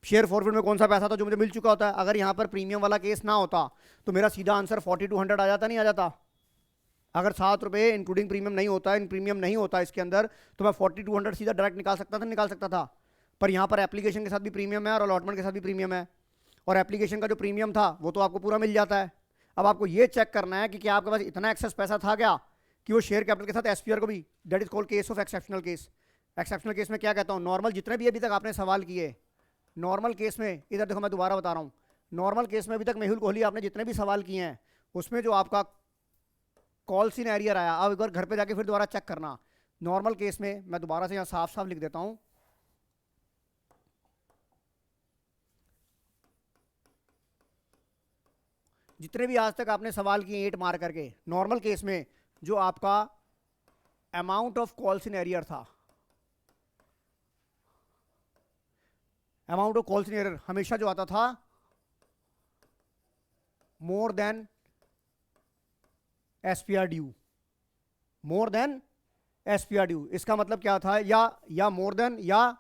शेयर फॉरवर्ड में कौन सा पैसा था जो मुझे मिल चुका होता है? अगर यहाँ पर प्रीमियम वाला केस ना होता तो मेरा सीधा आंसर 4200 आ जाता, नहीं आ जाता? अगर ₹7 इंक्लूडिंग प्रीमियम नहीं होता, इन प्रीमियम नहीं होता इसके अंदर, तो मैं 4200 सीधा डायरेक्ट निकाल सकता था। पर यहाँ पर एप्लीकेशन के साथ भी प्रीमियम है और अलॉटमेंट के साथ भी प्रीमियम है, और एप्लीकेशन का जो प्रीमियम था वो तो आपको पूरा मिल जाता है। अब आपको ये चेक करना है कि क्या आपके पास इतना एक्सेस पैसा था क्या कि वो शेयर कैपिटल के साथ SPR को भी, that is called case of exceptional case. Exceptional case में क्या कहता हूँ, नॉर्मल जितने भी अभी तक आपने सवाल किए, नॉर्मल केस में, इधर देखो मैं दोबारा बता रहा हूँ, नॉर्मल केस में अभी तक मेहुल कोहली आपने जितने भी सवाल किए हैं उसमें जो आपका कॉल सीनियर आया, अब एक बार घर पे जाके फिर दोबारा चेक करना। नॉर्मल केस में मैं दोबारा से यहाँ साफ साफ लिख देता हूँ, जितने भी आज तक आपने सवाल किए 8 मार करके, नॉर्मल केस में जो आपका अमाउंट ऑफ कॉल सीनियर था, अमाउंट ऑफ कॉल सीनियर हमेशा जो आता था more than SPR due, more than SPR due. इसका मतलब क्या था? या मोर देन, या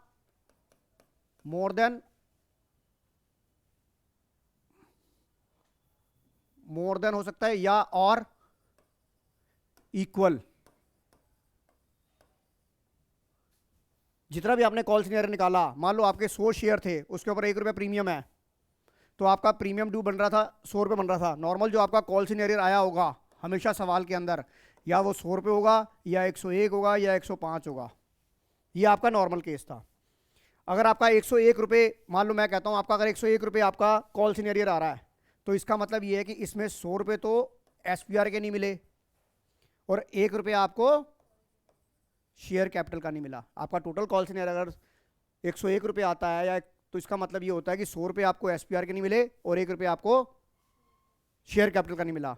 मोर देन, मोर देन हो सकता है, या और इक्वल। जितना भी आपने कॉल सीनियर निकाला, मान लो आपके 100 शेयर थे, उसके ऊपर ₹1 प्रीमियम है, तो आपका प्रीमियम ड्यू बन रहा था ₹100 बन रहा था। नॉर्मल जो आपका कॉल सीनियर आया होगा हमेशा सवाल के अंदर, या वो ₹100 होगा, या 101 होगा, या 105 होगा। ये आपका नॉर्मल केस था। अगर आपका 101 रुपये, मान लो मैं कहता हूं आपका अगर 101 रुपये आपका कॉल सिनेरियर आ रहा है, तो इसका मतलब ये है कि इसमें 100 रुपये तो एसपीआर के नहीं मिले और 1 रुपया आपको शेयर कैपिटल का नहीं मिला। आपका टोटल कॉल सिनेरियर अगर 101 रुपये आता है या, तो इसका मतलब ये होता है कि 100 रुपये आपको एसपीआर के नहीं मिले और 1 रुपया आपको शेयर कैपिटल का नहीं मिला।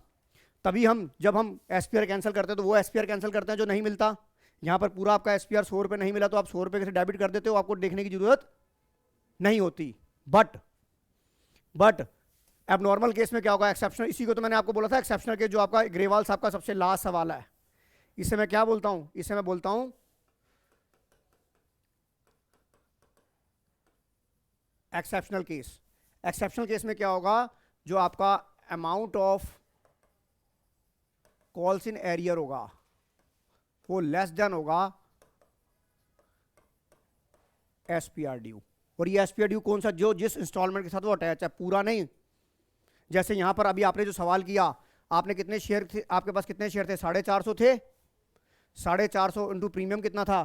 तभी हम जब हम एसपीआर कैंसिल करते हैं तो वो एसपीआर कैंसिल करते हैं जो नहीं मिलता। यहां पर पूरा आपका एसपीआर 100 रुपये नहीं मिला तो आप 100 रुपये से डेबिट कर देते हो, आपको देखने की जरूरत नहीं होती। बट अब नॉर्मल केस में क्या होगा, एक्सेप्शनल, इसी को तो मैंने आपको बोला था एक्सेप्शनल केस, जो आपका ग्रेवाल साहब का सबसे लास्ट सवाल है, इसे मैं क्या बोलता हूं, इसे मैं बोलता हूं एक्सेप्शनल केस। एक्सेप्शनल केस में क्या होगा, जो आपका amount of calls in arrear होगा वो लेस देन होगा एसपीआर ड्यू। और ये एसपीआर ड्यू कौन सा, जो जिस इंस्टॉलमेंट के साथ वो अटैच है, पूरा नहीं। जैसे यहां पर अभी आपने जो सवाल किया, आपने कितने शेयर थे, आपके पास कितने शेयर थे, 450 थे, 450 इंटू प्रीमियम कितना था,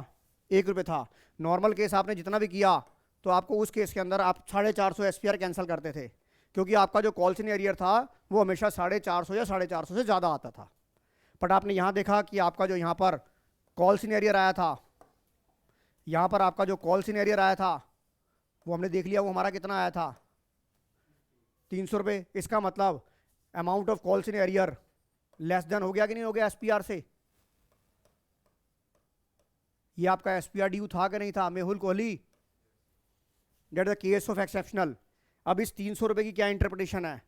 1 रुपये था। नॉर्मल केस आपने जितना भी किया तो आपको उस केस के अंदर आप 450 एसपीआर कैंसिल करते थे, क्योंकि आपका जो कॉल इन एरियर था वो हमेशा 450 या 450 से ज़्यादा आता था। बट आपने यहाँ देखा कि आपका जो यहाँ पर कॉल इन एरियर आया था, यहाँ पर आपका जो कॉल इन एरियर आया था वो हमने देख लिया, वो हमारा कितना आया था, 300 रुपये। इसका मतलब amount of calls in arrear less than हो गया कि नहीं हो गया एसपीआर से। ये आपका एसपीआर ड्यू था कि नहीं था, Mehul Kohli, that the case of exceptional. अब इस 300 रुपये की क्या इंटरप्रिटेशन है,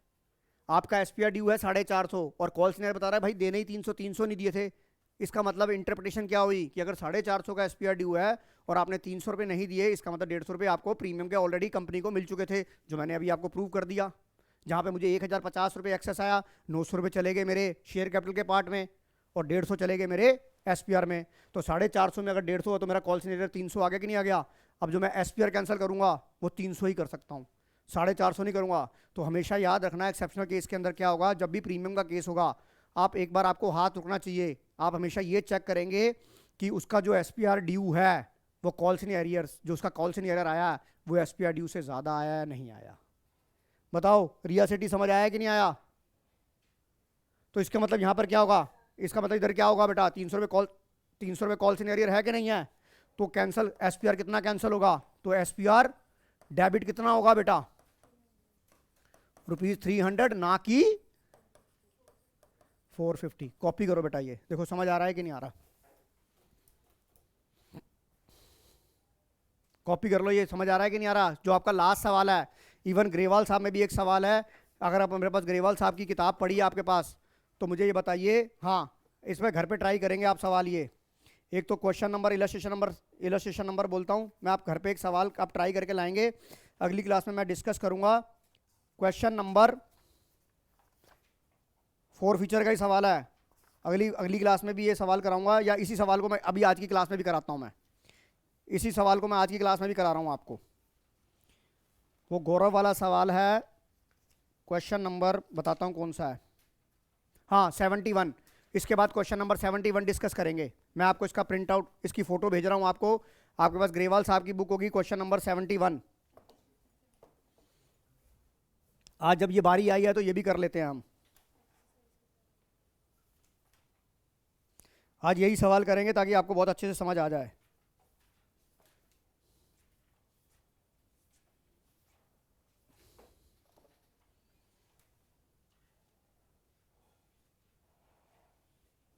आपका एसपीआर ड्यू है 450 और कॉल सिनेरियर बता रहा है भाई देने ही 300 नहीं दिए थे। इसका मतलब इंटरप्रिटेशन क्या हुई कि अगर 450 का एसपीआर ड्यू है और आपने 300 रुपये नहीं दिए, इसका मतलब 150 रुपये आपको प्रीमियम के ऑलरेडी कंपनी को मिल चुके थे, जो मैंने अभी आपको प्रूव कर दिया। जहाँ पे मुझे 1050 रुपये एक्सेस आया, 900 रुपये चले गए मेरे शेयर कैपिटल के पार्ट में और 150 चले गए मेरे एसपीआर में। तो 450 में अगर 150 हो तो मेरा कॉल सिनेरियर 300 आ गया कि नहीं आ गया। अब जो मैं एसपीआर कैंसिल करूंगा वो 300 ही कर सकता हूँ, 450 नहीं करूंगा। तो हमेशा याद रखना एक्सेप्शनल केस के अंदर क्या होगा, जब भी प्रीमियम का केस होगा, आप एक बार आपको हाथ रुकना चाहिए, आप हमेशा ये चेक करेंगे कि उसका जो एसपीआर ड्यू है वो कॉल्स इन एरियर्स, जो उसका कॉल्स इन एरियर आया वो एसपीआर ड्यू से ज़्यादा आया या नहीं आया। बताओ रिया सेठी, समझ आया कि नहीं आया। तो इसका मतलब यहाँ पर क्या होगा, इसका मतलब इधर क्या होगा बेटा, 300 रुपये कॉल्स इन एरियर है कि नहीं है, तो कैंसिल एसपीआर कितना कैंसिल होगा, तो एसपीआर डेबिट कितना होगा बेटा, ₹300, ना कि 450। कॉपी करो बेटा, ये देखो समझ आ रहा है कि नहीं आ रहा, कॉपी कर लो, ये समझ आ रहा है कि नहीं आ रहा। जो आपका लास्ट सवाल है, इवन ग्रेवाल साहब में भी एक सवाल है, अगर आप मेरे पास ग्रेवाल साहब की किताब पढ़ी है आपके पास, तो मुझे ये बताइए, हाँ इसमें घर पे ट्राई करेंगे आप सवाल। ये एक तो क्वेश्चन नंबर, इलस्ट्रेशन नंबर बोलता हूँ मैं, आप घर पे एक सवाल आप ट्राई करके लाएंगे, अगली क्लास में मैं डिस्कस करूँगा। क्वेश्चन नंबर 4 फीचर का ही सवाल है, अगली क्लास में भी ये सवाल कराऊंगा, या इसी सवाल को मैं अभी आज की क्लास में भी कराता हूँ, मैं इसी सवाल को मैं आज की क्लास में भी करा रहा हूँ आपको। वो गौरव वाला सवाल है, क्वेश्चन नंबर बताता हूँ कौन सा है, हाँ 71। इसके बाद क्वेश्चन नंबर 71 डिस्कस करेंगे। मैं आपको इसका प्रिंट आउट, इसकी फोटो भेज रहा हूँ आपको, आपके पास ग्रेवाल साहब की बुक होगी, क्वेश्चन नंबर 71। आज जब ये बारी आई है तो ये भी कर लेते हैं हम, आज यही सवाल करेंगे ताकि आपको बहुत अच्छे से समझ आ जाए।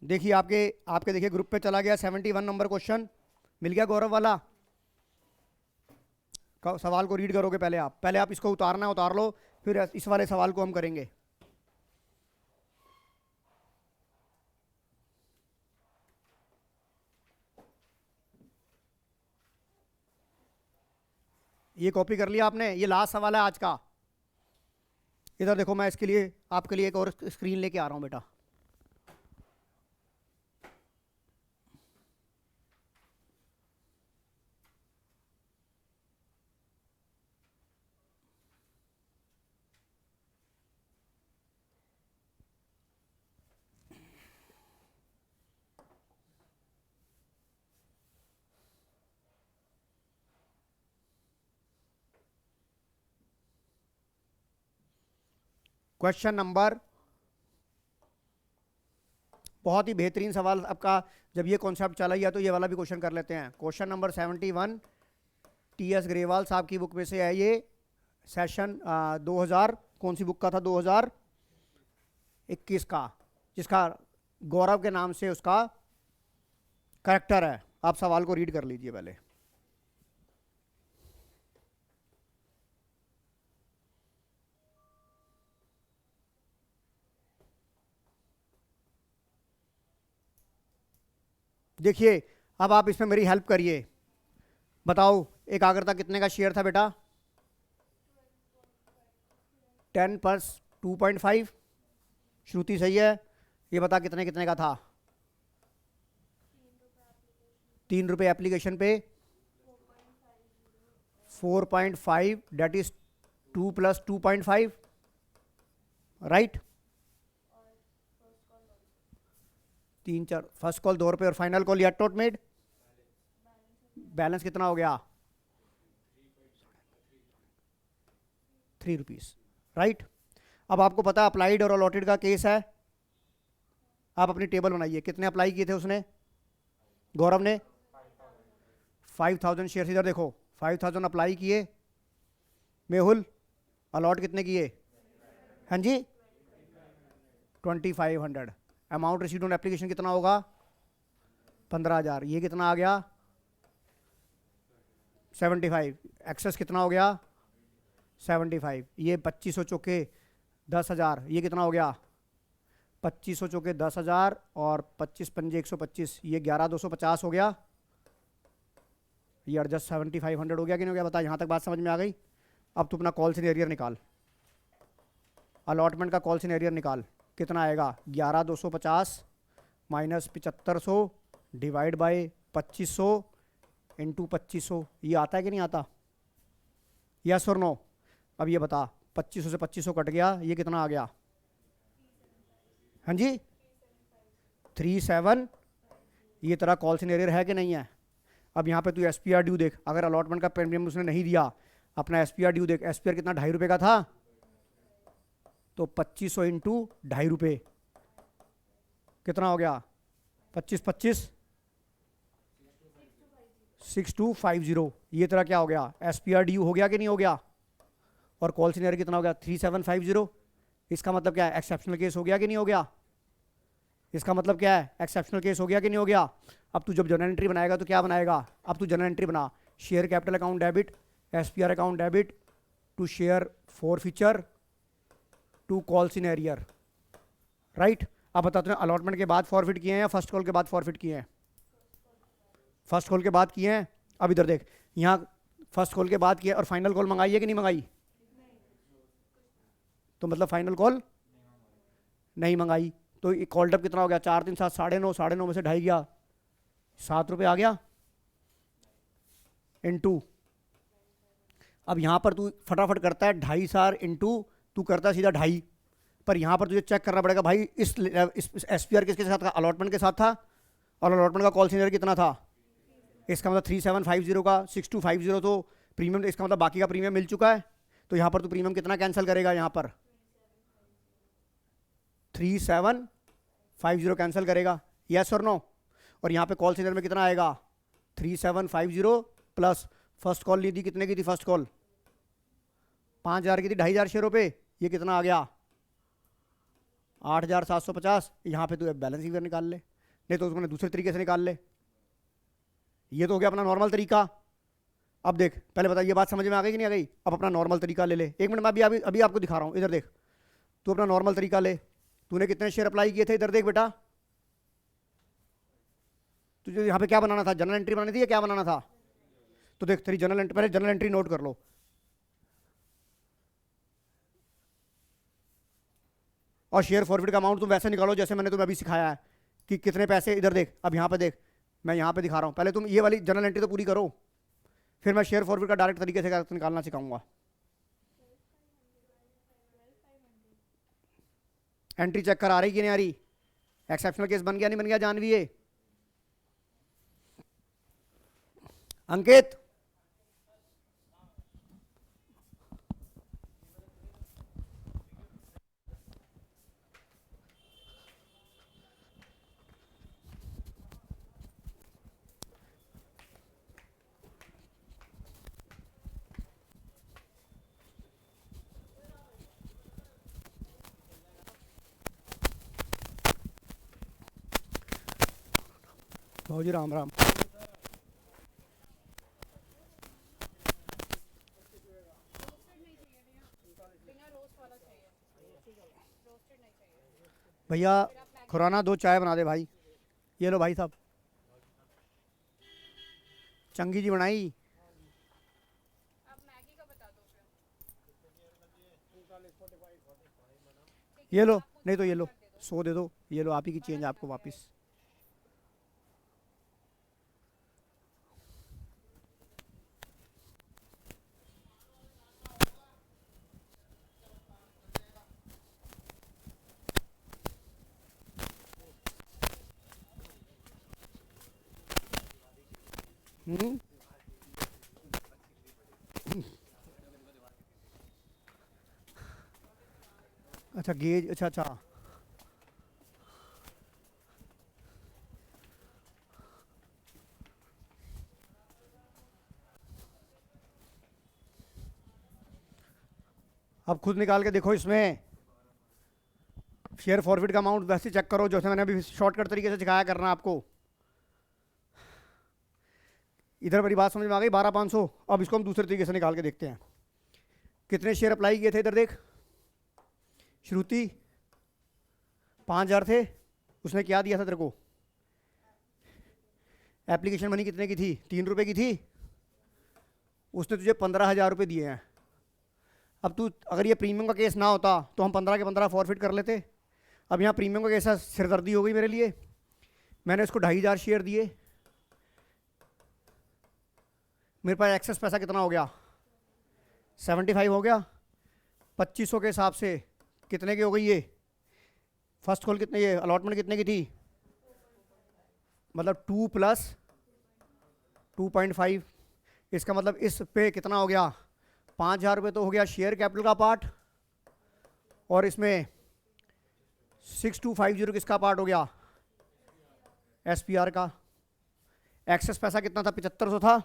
देखिए आपके देखिए ग्रुप पे चला गया 71 नंबर क्वेश्चन, मिल गया गौरव वाला। सवाल को रीड करोगे पहले आप इसको उतारना उतार लो, फिर इस वाले सवाल को हम करेंगे। ये कॉपी कर लिया आपने, ये लास्ट सवाल है आज का। इधर देखो, मैं इसके लिए आपके लिए एक और स्क्रीन लेके आ रहा हूं बेटा। क्वेश्चन नंबर, बहुत ही बेहतरीन सवाल आपका, जब ये कॉन्सेप्ट चला गया तो ये वाला भी क्वेश्चन कर लेते हैं। Question number 71 T.S.. ग्रेवाल साहब की बुक में से है ये, सेशन 2000, कौन सी बुक का था, 2021 का, जिसका गौरव के नाम से उसका करेक्टर है। आप सवाल को रीड कर लीजिए पहले। देखिए, अब आप इसमें मेरी हेल्प करिए, बताओ एकाग्रता कितने का शेयर था बेटा? 10 प्लस 2.5, श्रुति सही है। ये बता कितने कितने का था? 3 रुपये एप्लीकेशन पे, 4.5, that is 2 plus 2.5, right. 3 4, first call 2 रुपये और final call yet not made. Balance कितना हो गया? 3 रुपीज, राइट। अब आपको पता है अप्लाइड और अलॉटेड का केस है। आप अपनी टेबल बनाइए, कितने अप्लाई किए थे उसने, गौरव ने? 5000 शेयर। इधर देखो, 5000 अप्लाई किए। मेहुल अलॉट कितने किए? हाँ जी, 2500। अमाउंट रिसीव्ड ऑन एप्लीकेशन कितना होगा? 15000। ये कितना आ गया? 75। एक्सेस कितना हो गया? 75। ये 2500 चौके 10,000, ये कितना हो गया? 2500 चौके 10,000 और 25 पंजे 125, ये 11,250 हो गया। ये एडजस्ट 7500 हो गया कि नहीं हो गया? बता, यहाँ तक बात समझ में आ गई? अब तू अपना कॉल सिनेरियर निकाल, अलॉटमेंट का कॉल सिनेरियर निकाल। कितना आएगा? 11,250 माइनस 7500 डिवाइड बाई 2500 इंटू 2500। ये आता है कि नहीं आता? यस और नो? अब ये बता, 2500 से 2500 कट गया, ये कितना आ गया? हाँ जी, 37। ये तेरा कॉल सिनेरियर है कि नहीं है? अब यहाँ पे तू एसपीआर ड्यू देख, अगर अलॉटमेंट का प्रीमियम उसने नहीं दिया, अपना एसपीआर ड्यू देख। एसपीआर कितना? 2.5 रुपये का था, तो 2500 इंटू 2.5 रुपये कितना हो गया? 25 25 6250। ये तेरा क्या हो गया? एसपीआर ड्यू हो गया कि नहीं हो गया? और कॉल सिनेरियर कितना हो गया? 3750। इसका मतलब क्या है? एक्सेप्शनल केस हो गया कि नहीं हो गया? इसका मतलब क्या है? एक्सेप्शनल केस हो गया कि नहीं हो गया? अब तू जब जनरल एंट्री बनाएगा तो क्या बनाएगा? अब तू जनरल एंट्री बना, share capital account debit, SPR account debit to share forfeiture to call scenario, right. अब बताते हैं अलॉटमेंट के बाद फॉरफिट किए हैं या फर्स्ट कॉल के बाद फॉरफिट किए हैं? फर्स्ट कॉल के बाद किए हैं। अब इधर देख, यहाँ फर्स्ट कॉल के बाद किया और फाइनल कॉल मंगाई है कि नहीं मंगाई? तो मतलब फाइनल कॉल नहीं मंगाई, तो कॉल डब कितना हो गया? 4 3 7 9.5, 9.5 में से 2.5 गया, 7 रुपये आ गया इनटू। अब यहाँ पर तू फटाफट करता है 2.5 सार इंटू, तू करता है सीधा 2.5, पर यहाँ पर तुझे चेक करना पड़ेगा भाई इस एसपीआर किसके साथ था? अलॉटमेंट के साथ था, और अलॉटमेंट का कॉल सिनेरियर कितना था? इसका मतलब 3750 का 6250 तो प्रीमियम, इसका मतलब बाकी का प्रीमियम मिल चुका है। तो यहाँ पर तू प्रीमियम कितना कैंसिल करेगा? यहाँ पर 3750 कैंसिल करेगा, यस और नो? और यहाँ पे कॉल सिनेरियर में कितना आएगा? 3750 प्लस फर्स्ट कॉल ली थी, कितने की थी फर्स्ट कॉल? 5000 की थी, 2500 शेयरों पे, ये कितना आ गया? 8750। यहाँ पे तू बैलेंस फिगर निकाल ले, नहीं तो उसको दूसरे तरीके से निकाल ले। ये तो हो गया अपना नॉर्मल तरीका। अब देख, पहले बता ये बात समझ में आ गई कि नहीं आ गई? अब अपना नॉर्मल तरीका ले ले, 1 मिनट में अभी आपको दिखा रहा हूँ। इधर देख, तू अपना नॉर्मल तरीका ले। तूने कितने शेयर अप्लाई किए थे? इधर देख बेटा, तुझे यहाँ पे क्या बनाना था? जनरल एंट्री बनानी थी या क्या बनाना था? तो देख तेरी जनरल एंट्री, पहले जनरल एंट्री नोट कर लो, और शेयर फॉरवर्ड का अमाउंट तुम वैसे निकालो जैसे मैंने तुम्हें अभी सिखाया है कि कितने पैसे। इधर देख, अब यहाँ पे देख, मैं यहाँ पे दिखा रहा हूँ, पहले तुम ये वाली जनरल एंट्री तो पूरी करो, फिर मैं शेयर फॉरवर्ड का डायरेक्ट तरीके से निकालना सिखाऊंगा। एंट्री चेक कर, आ रही कि नहीं आ रही? एक्सेप्शनल केस बन गया नहीं बन गया जानवी? ये अंकित, हो जी, राम राम। भैया खुराना 2 चाय बना दे भाई। ये लो भाई साहब, चंगी जी बनाई। ये लो, नहीं तो ये लो, 100 दे दो। ये लो, आप ही की चेंज आपको वापस। हम्म, अच्छा गेज, अच्छा अच्छा। अब खुद निकाल के देखो, इसमें शेयर फॉरवर्ड का अमाउंट वैसे चेक करो जैसे मैंने अभी शॉर्टकट तरीके से सिखाया करना आपको। इधर मेरी बात समझ में आ गई, 12,500। अब इसको हम दूसरे तरीके से निकाल के देखते हैं। कितने शेयर अप्लाई किए थे, इधर देख। श्रुति 5,000 थे, उसने क्या दिया था तेरे को? एप्लीकेशन मनी कितने की थी? 3 रुपये की थी। उसने तुझे 15,000 रुपये दिए हैं। अब तू, अगर ये प्रीमियम का केस ना होता तो हम 15 के 15 फॉरफिट कर लेते। अब यहाँ प्रीमियम का केस है, सिरदर्दी हो गई मेरे लिए। मैंने इसको 2,500 शेयर दिए। मेरे पास एक्सेस पैसा कितना हो गया? 75 हो गया। 2500 के हिसाब से कितने की हो गई ये? फर्स्ट कॉल कितने, ये अलॉटमेंट कितने की थी? मतलब 2 + 2.5। इसका मतलब इस पे कितना हो गया? 5,000 रुपये तो हो गया शेयर कैपिटल का पार्ट, और इसमें 6250 किसका पार्ट हो गया? SPR का। एक्सेस पैसा कितना था? 7500 था।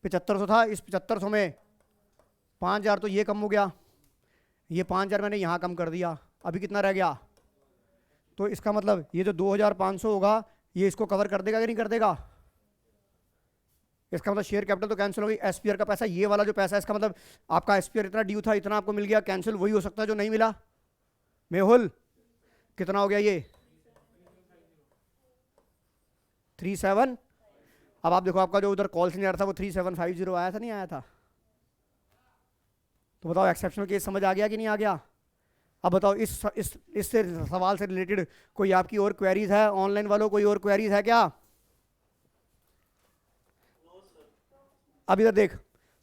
7500 था। इस 7500 में 5,000 तो ये कम हो गया, ये 5,000 मैंने यहाँ कम कर दिया। अभी कितना रह गया? तो इसका मतलब ये जो 2,500 होगा ये इसको कवर कर देगा कि नहीं कर देगा? इसका मतलब शेयर कैपिटल तो कैंसिल हो गई। SPR का पैसा, ये वाला जो पैसा है, इसका मतलब आपका SPR इतना ड्यू था, इतना आपको मिल गया, कैंसिल वही हो सकता है जो नहीं मिला। मेहुल कितना हो गया ये? 37। अब आप देखो, आपका जो उधर कॉल से नहीं आ रहा था वो 3750 आया था, नहीं आया था? तो बताओ एक्सेप्शनल केस समझ आ गया कि नहीं आ गया? अब बताओ, इससे सवाल से रिलेटेड कोई आपकी और क्वेरीज है? ऑनलाइन वालों कोई और क्वेरीज है क्या? अब इधर देख,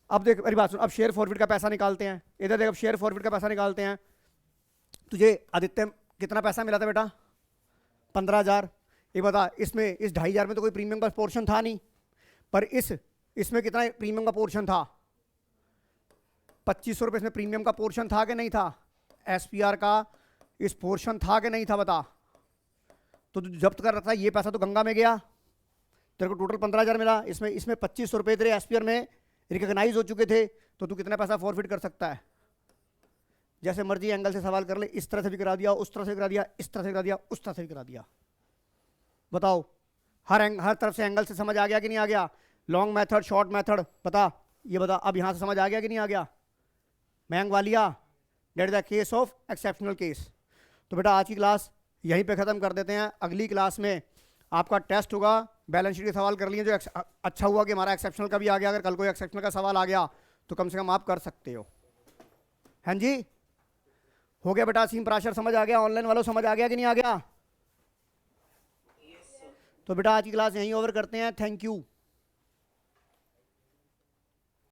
अब देख मेरी बात सुन। अब शेयर फॉरवर्ड का पैसा निकालते हैं। इधर देख, अब शेयर फॉरवर्ड का पैसा निकालते हैं। तुझे आदित्य कितना पैसा मिला था बेटा? 15,000। ये बता, इसमें इस 2,500 में तो कोई प्रीमियम का पोर्शन था नहीं, पर इसमें कितना प्रीमियम का पोर्शन था? 2,500 रुपये इसमें प्रीमियम का पोर्शन था कि नहीं था? SPR का इस पोर्शन था कि नहीं था बता? तो जब्त कर रखा है, ये पैसा तो गंगा में गया। तेरे को टोटल 15,000 मिला, इसमें 2,500 रुपये तेरे SPR में रिकॉग्नाइज हो चुके थे, तो तू कितना पैसा फॉरफिट कर सकता है? जैसे मर्जी एंगल से सवाल कर ले, इस तरह से भी करा दिया, उस तरह से करा दिया, इस तरह से करा दिया, उस तरह से भी करा दिया। बताओ, हर तरफ से एंगल से समझ आ गया कि नहीं आ गया? लॉन्ग मेथड, शॉर्ट मेथड, बता, ये बता। अब यहां से समझ आ गया कि नहीं आ गया? महंग Walia, that the case of exceptional case. तो बेटा आज की क्लास यहीं पे ख़त्म कर देते हैं। अगली क्लास में आपका टेस्ट होगा, बैलेंस शीट के सवाल कर लिए जो अच्छा हुआ कि हमारा एक्सेप्शनल का भी आ गया। अगर कल कोई एक्सेप्शनल का सवाल आ गया तो कम से कम आप कर सकते हो। हाँ जी, हो गया बेटा? सीम प्राशर समझ आ गया? ऑनलाइन वालों समझ आ गया कि नहीं आ गया? तो बेटा आज की क्लास यहीं ओवर करते हैं। Thank you.